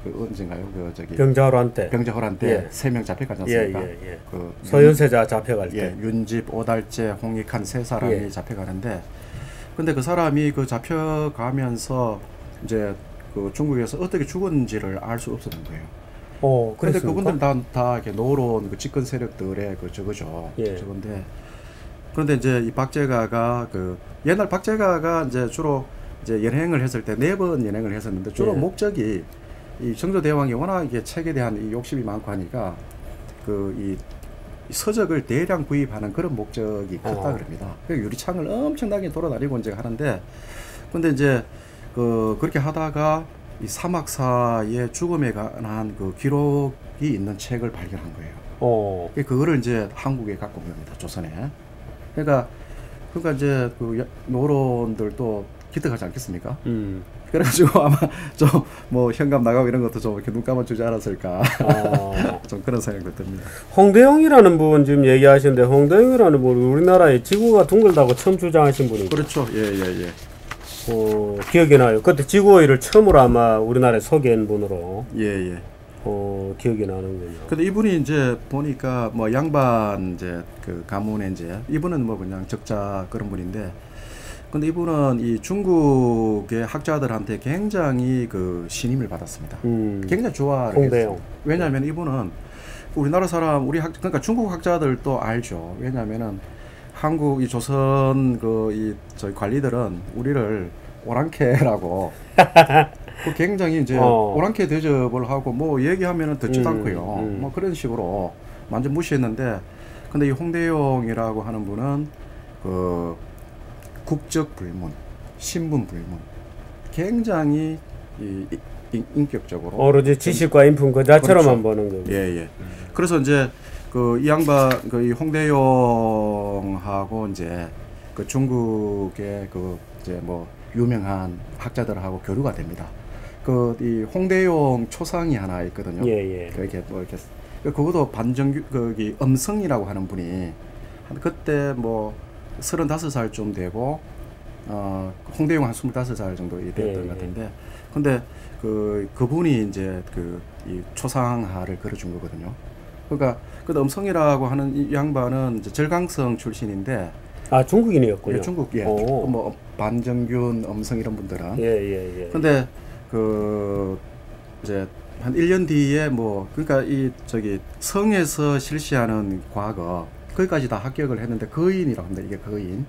언젠가요? 병자호란 때. 병자호란 때 3명 잡혀가지 않습니까? 예. 그 서연세자 잡혀갈 때. 예, 윤집, 오달재, 홍익한 3사람이 잡혀가는데, 근데 그 사람이 그 잡혀가면서 이제 그 중국에서 어떻게 죽었는지를 알 수 없었던 거예요. 그런데 그분들은 다 이렇게 노론 그 집권 세력들의 저거죠. 저건데, 그런데 이제 이 박제가가 옛날 박제가가 이제 주로 이제 연행을 했을 때 4번 연행을 했었는데 주로 목적이 이 정조대왕이 워낙 이게 책에 대한 이 욕심이 많고 하니까 이 서적을 대량 구입하는 그런 목적이 컸다 그럽니다. 유리창을 엄청나게 돌아다니고 이제 하는데, 근데 이제 그렇게 하다가 이 사막사의 죽음에 관한 그 기록이 있는 책을 발견한 거예요. 그거를 이제 한국에 갖고 온 겁니다. 조선에. 그러니까 이제 그 노론들도 기특하지 않겠습니까? 그래가지고 아마 좀 뭐 현감 나가고 이런 것도 좀 이렇게 눈 감아주지 않았을까. 좀 그런 생각도 듭니다. 홍대영이라는 분 지금 얘기하시는데, 홍대영이라는 분 우리나라에 지구가 둥글다고 처음 주장하신 분이죠. 그렇죠. 예. 기억이 나요. 그때 지구오일을 처음으로 아마 우리나라에 소개한 분으로. 예. 기억이 나는군요. 근데 이분이 이제 보니까 뭐 양반 이제 그 가문에 이제 이분은 뭐 그냥 적자 그런 분인데, 근데 이분은 이 중국의 학자들한테 굉장히 그 신임을 받았습니다. 굉장히 좋아를 홍대영. 왜냐하면 이분은 우리나라 사람, 그러니까 중국 학자들도 알죠. 왜냐하면은 한국 이 조선 저희 관리들은 우리를 오랑캐라고 굉장히 이제 오랑캐 대접을 하고 뭐 얘기하면은 듣지도 않고요. 뭐 그런 식으로 완전 무시했는데, 근데 이 홍대영이라고 하는 분은 국적 불문, 신분 불문, 굉장히 인격적으로 오로지 지식과 인품 그 자체로만 보는 거고. 예. 그래서 이제 이 양반 이 홍대영하고 이제 그 중국의 이제 뭐 유명한 학자들하고 교류가 됩니다. 이 홍대용 초상이 하나 있거든요. 예. 이렇게 뭐 이렇게 그것도 반정규 엄성이라고 하는 분이 그때 뭐 35살쯤 되고 홍대용 한 25살 정도 됐던 것 같은데, 근데 그분이 이제 이 초상화를 그려준 거거든요. 그러니까 그 엄성이라고 하는 이 양반은 이제 절강성 출신인데, 중국인이었군요. 예, 중국, 예. 뭐 반정균, 엄성 이런 분들은. 예. 근데 이제 한 1년 뒤에 그러니까 성에서 실시하는 과거 거기까지 다 합격을 했는데 거인이라고 합니다. 이게 거인.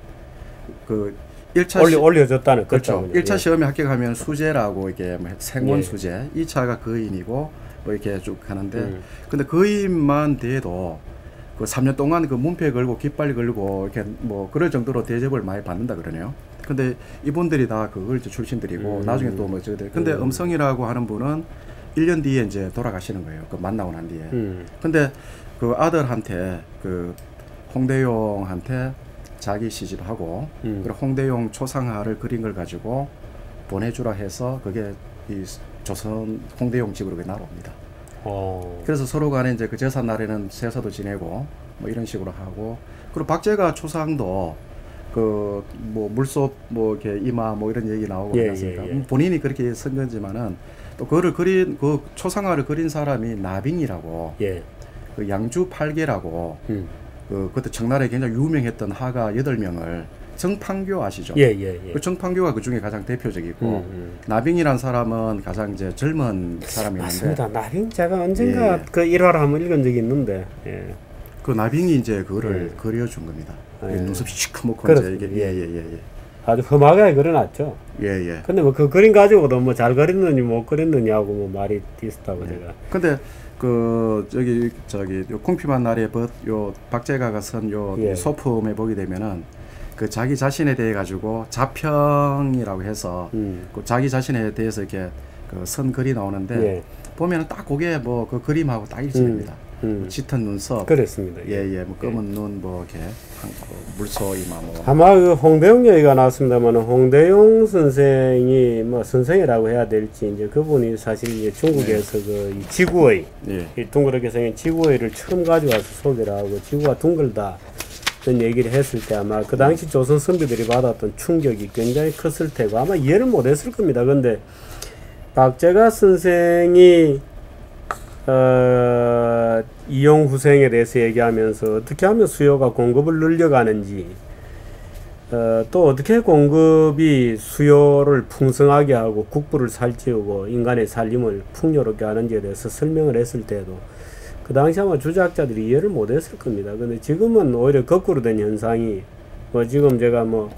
1차 올려줬다는 그렇죠. 1차 시험에 합격하면 수재라고 이게 생원 수재, 2차가 거인이고 뭐 이렇게 쭉 하는데, 근데 거인만 돼도 3년 동안 문패 걸고 깃발 걸고 이렇게 뭐 그럴 정도로 대접을 많이 받는다 그러네요. 근데 이분들이 다 그걸 출신들이고 나중에 또 근데 엄성이라고 하는 분은 1년 뒤에 이제 돌아가시는 거예요. 만나고 난 뒤에. 근데 아들한테 홍대용한테 자기 시집하고 그리고 홍대용 초상화를 그린 걸 가지고 보내주라 해서 그게 이 조선 홍대용 집으로 날아옵니다. 그래서 서로 간에 이제 그 제사 날에는 제사도 지내고 뭐 이런 식으로 하고, 그리고 박제가 초상도 뭐 물속 뭐 이렇게 이마 뭐 이런 얘기 나오고 그랬습니까? 본인이 그렇게 쓴 거지만은 또 그거를 그 초상화를 그린 사람이 나빙이라고, 양주 팔계라고, 그것도 청나라에 굉장히 유명했던 하가 8명을, 정판교 아시죠? 그 정판교가 그 중에 가장 대표적이고, 나빙이란 사람은 가장 이제 젊은 사람이었는데. 맞습니다. 나빙 제가 언젠가 그 일화를 한번 읽은 적이 있는데. 그 나빙이 이제 그거를 그려준 겁니다. 눈썹이 시커멓고 이제 이게 예예예. 아주 험하게 그려놨죠. 예예. 근데 뭐 그 그림 가지고도 뭐 잘 그렸느니 못 그렸느냐고 뭐 말이 있었다고 제가. 근데 그 저기 요 궁핍한 날에 요 박제가가 선 요 소품에 보게 되면은 그 자기 자신에 대해 가지고 자평이라고 해서 그 자기 자신에 대해서 이렇게 그 선 글이 나오는데 보면은 딱 그게 뭐 그 그림하고 딱 일치됩니다. 짙은 눈썹. 그렇습니다. 예예. 뭐 검은 눈 뭐 이렇게 물소 이마 뭐. 아마 그 홍대용 얘기가 나왔습니다만 홍대용 선생이 뭐 선생이라고 해야 될지 이제 그분이 사실 이제 중국에서 그 이 지구의 이 둥그렇게 생긴 지구의를 처음 가져와서 소개를 하고 지구가 둥글다. 는 얘기를 했을 때 아마 그 당시 조선 선비들이 받았던 충격이 굉장히 컸을 테고 아마 이해를 못했을 겁니다. 근데 박제가 선생이 이용후생에 대해서 얘기하면서 어떻게 하면 수요가 공급을 늘려가는지 또 어떻게 공급이 수요를 풍성하게 하고 국부를 살찌우고 인간의 살림을 풍요롭게 하는지에 대해서 설명을 했을 때도 그 당시 아마 주작자들이 이해를 못했을 겁니다. 근데 지금은 오히려 거꾸로 된 현상이 뭐 지금 제가 뭐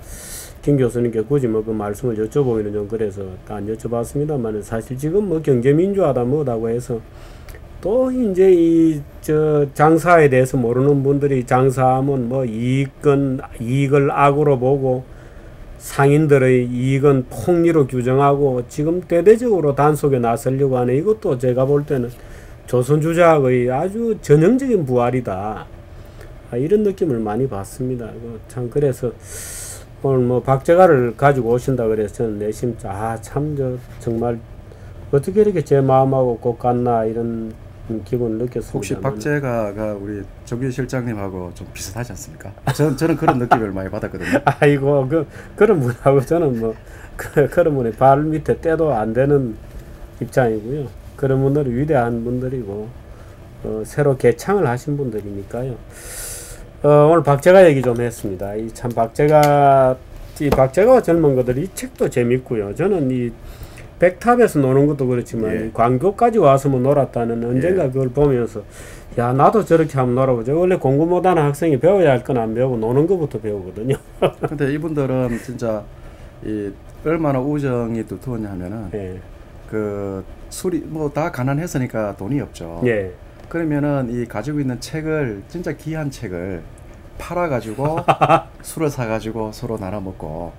김 교수님께 굳이 뭐 그 말씀을 여쭤보기는 좀 그래서 안 여쭤봤습니다만 사실 지금 뭐 경제민주화다 뭐다고 해서 또 이제 이 장사에 대해서 모르는 분들이 장사하면 뭐 이익을 악으로 보고 상인들의 이익은 폭리로 규정하고 지금 대대적으로 단속에 나서려고 하는 이것도 제가 볼 때는 조선주작의 아주 전형적인 부활이다. 이런 느낌을 많이 받습니다. 참 그래서 오늘 뭐 박제가를 가지고 오신다 그래서 저는 내심 참 정말 어떻게 이렇게 제 마음하고 꼭 같나 이런 기분을 느꼈습니다. 혹시 박제가가 우리 정규 실장님하고 좀 비슷하지 않습니까? 저는 그런 느낌을 많이 받았거든요. 아이고 그런 분하고 저는 뭐 그런 분의 발 밑에 떼도 안 되는 입장이고요. 그런 분들이 위대한 분들이고 새로 개창을 하신 분들이니까요. 오늘 박제가 얘기 좀 했습니다. 이 박제가와 젊은 것들 이 책도 재밌고요. 저는 이 백탑에서 노는 것도 그렇지만 이 광교까지 와서 뭐 놀았다는 언젠가 그걸 보면서 야 나도 저렇게 한번 놀아보자. 원래 공부 못하는 학생이 배워야 할 건 안 배우고 노는 것부터 배우거든요. 근데 이분들은 진짜 이 얼마나 우정이 두터웠냐 하면은 그 술이 뭐 다 가난했으니까 돈이 없죠. 그러면은 이 가지고 있는 책을 진짜 귀한 책을 팔아가지고 술을 사가지고 서로 나눠 먹고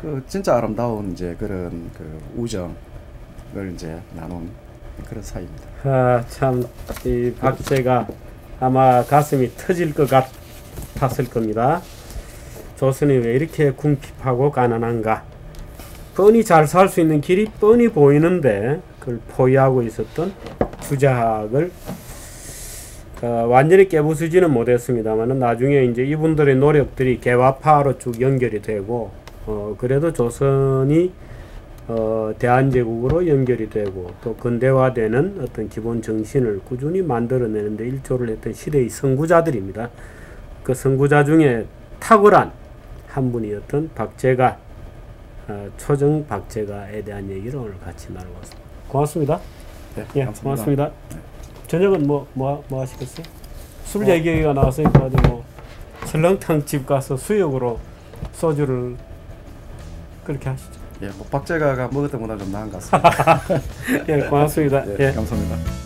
그 진짜 아름다운 이제 그런 그 우정을 이제 나눈 그런 사이입니다. 참 이 박제가 아마 가슴이 터질 것 같았을 겁니다. 조선이 왜 이렇게 궁핍하고 가난한가? 뻔히 잘 살 수 있는 길이 뻔히 보이는데 그걸 포위하고 있었던 주작을 완전히 깨부수지는 못했습니다만 나중에 이제 이분들의 노력들이 개화파로 쭉 연결이 되고 그래도 조선이 대한제국으로 연결이 되고 또 근대화되는 어떤 기본 정신을 꾸준히 만들어내는데 일조를 했던 시대의 선구자들입니다. 그 선구자 중에 탁월한 한 분이었던 박제가 초정 박제가에 대한 얘기를 오늘 같이 나눠봤습니다. 고맙습니다. 네, 고맙습니다. 저녁은 뭐 하시겠어요? 술 얘기가 나왔으니까 뭐 설렁탕 집 가서 수육으로 소주를 그렇게 하시죠. 뭐 박제가가 먹었던 것보다 좀 나은 것 같습니다. 고맙습니다. 감사합니다.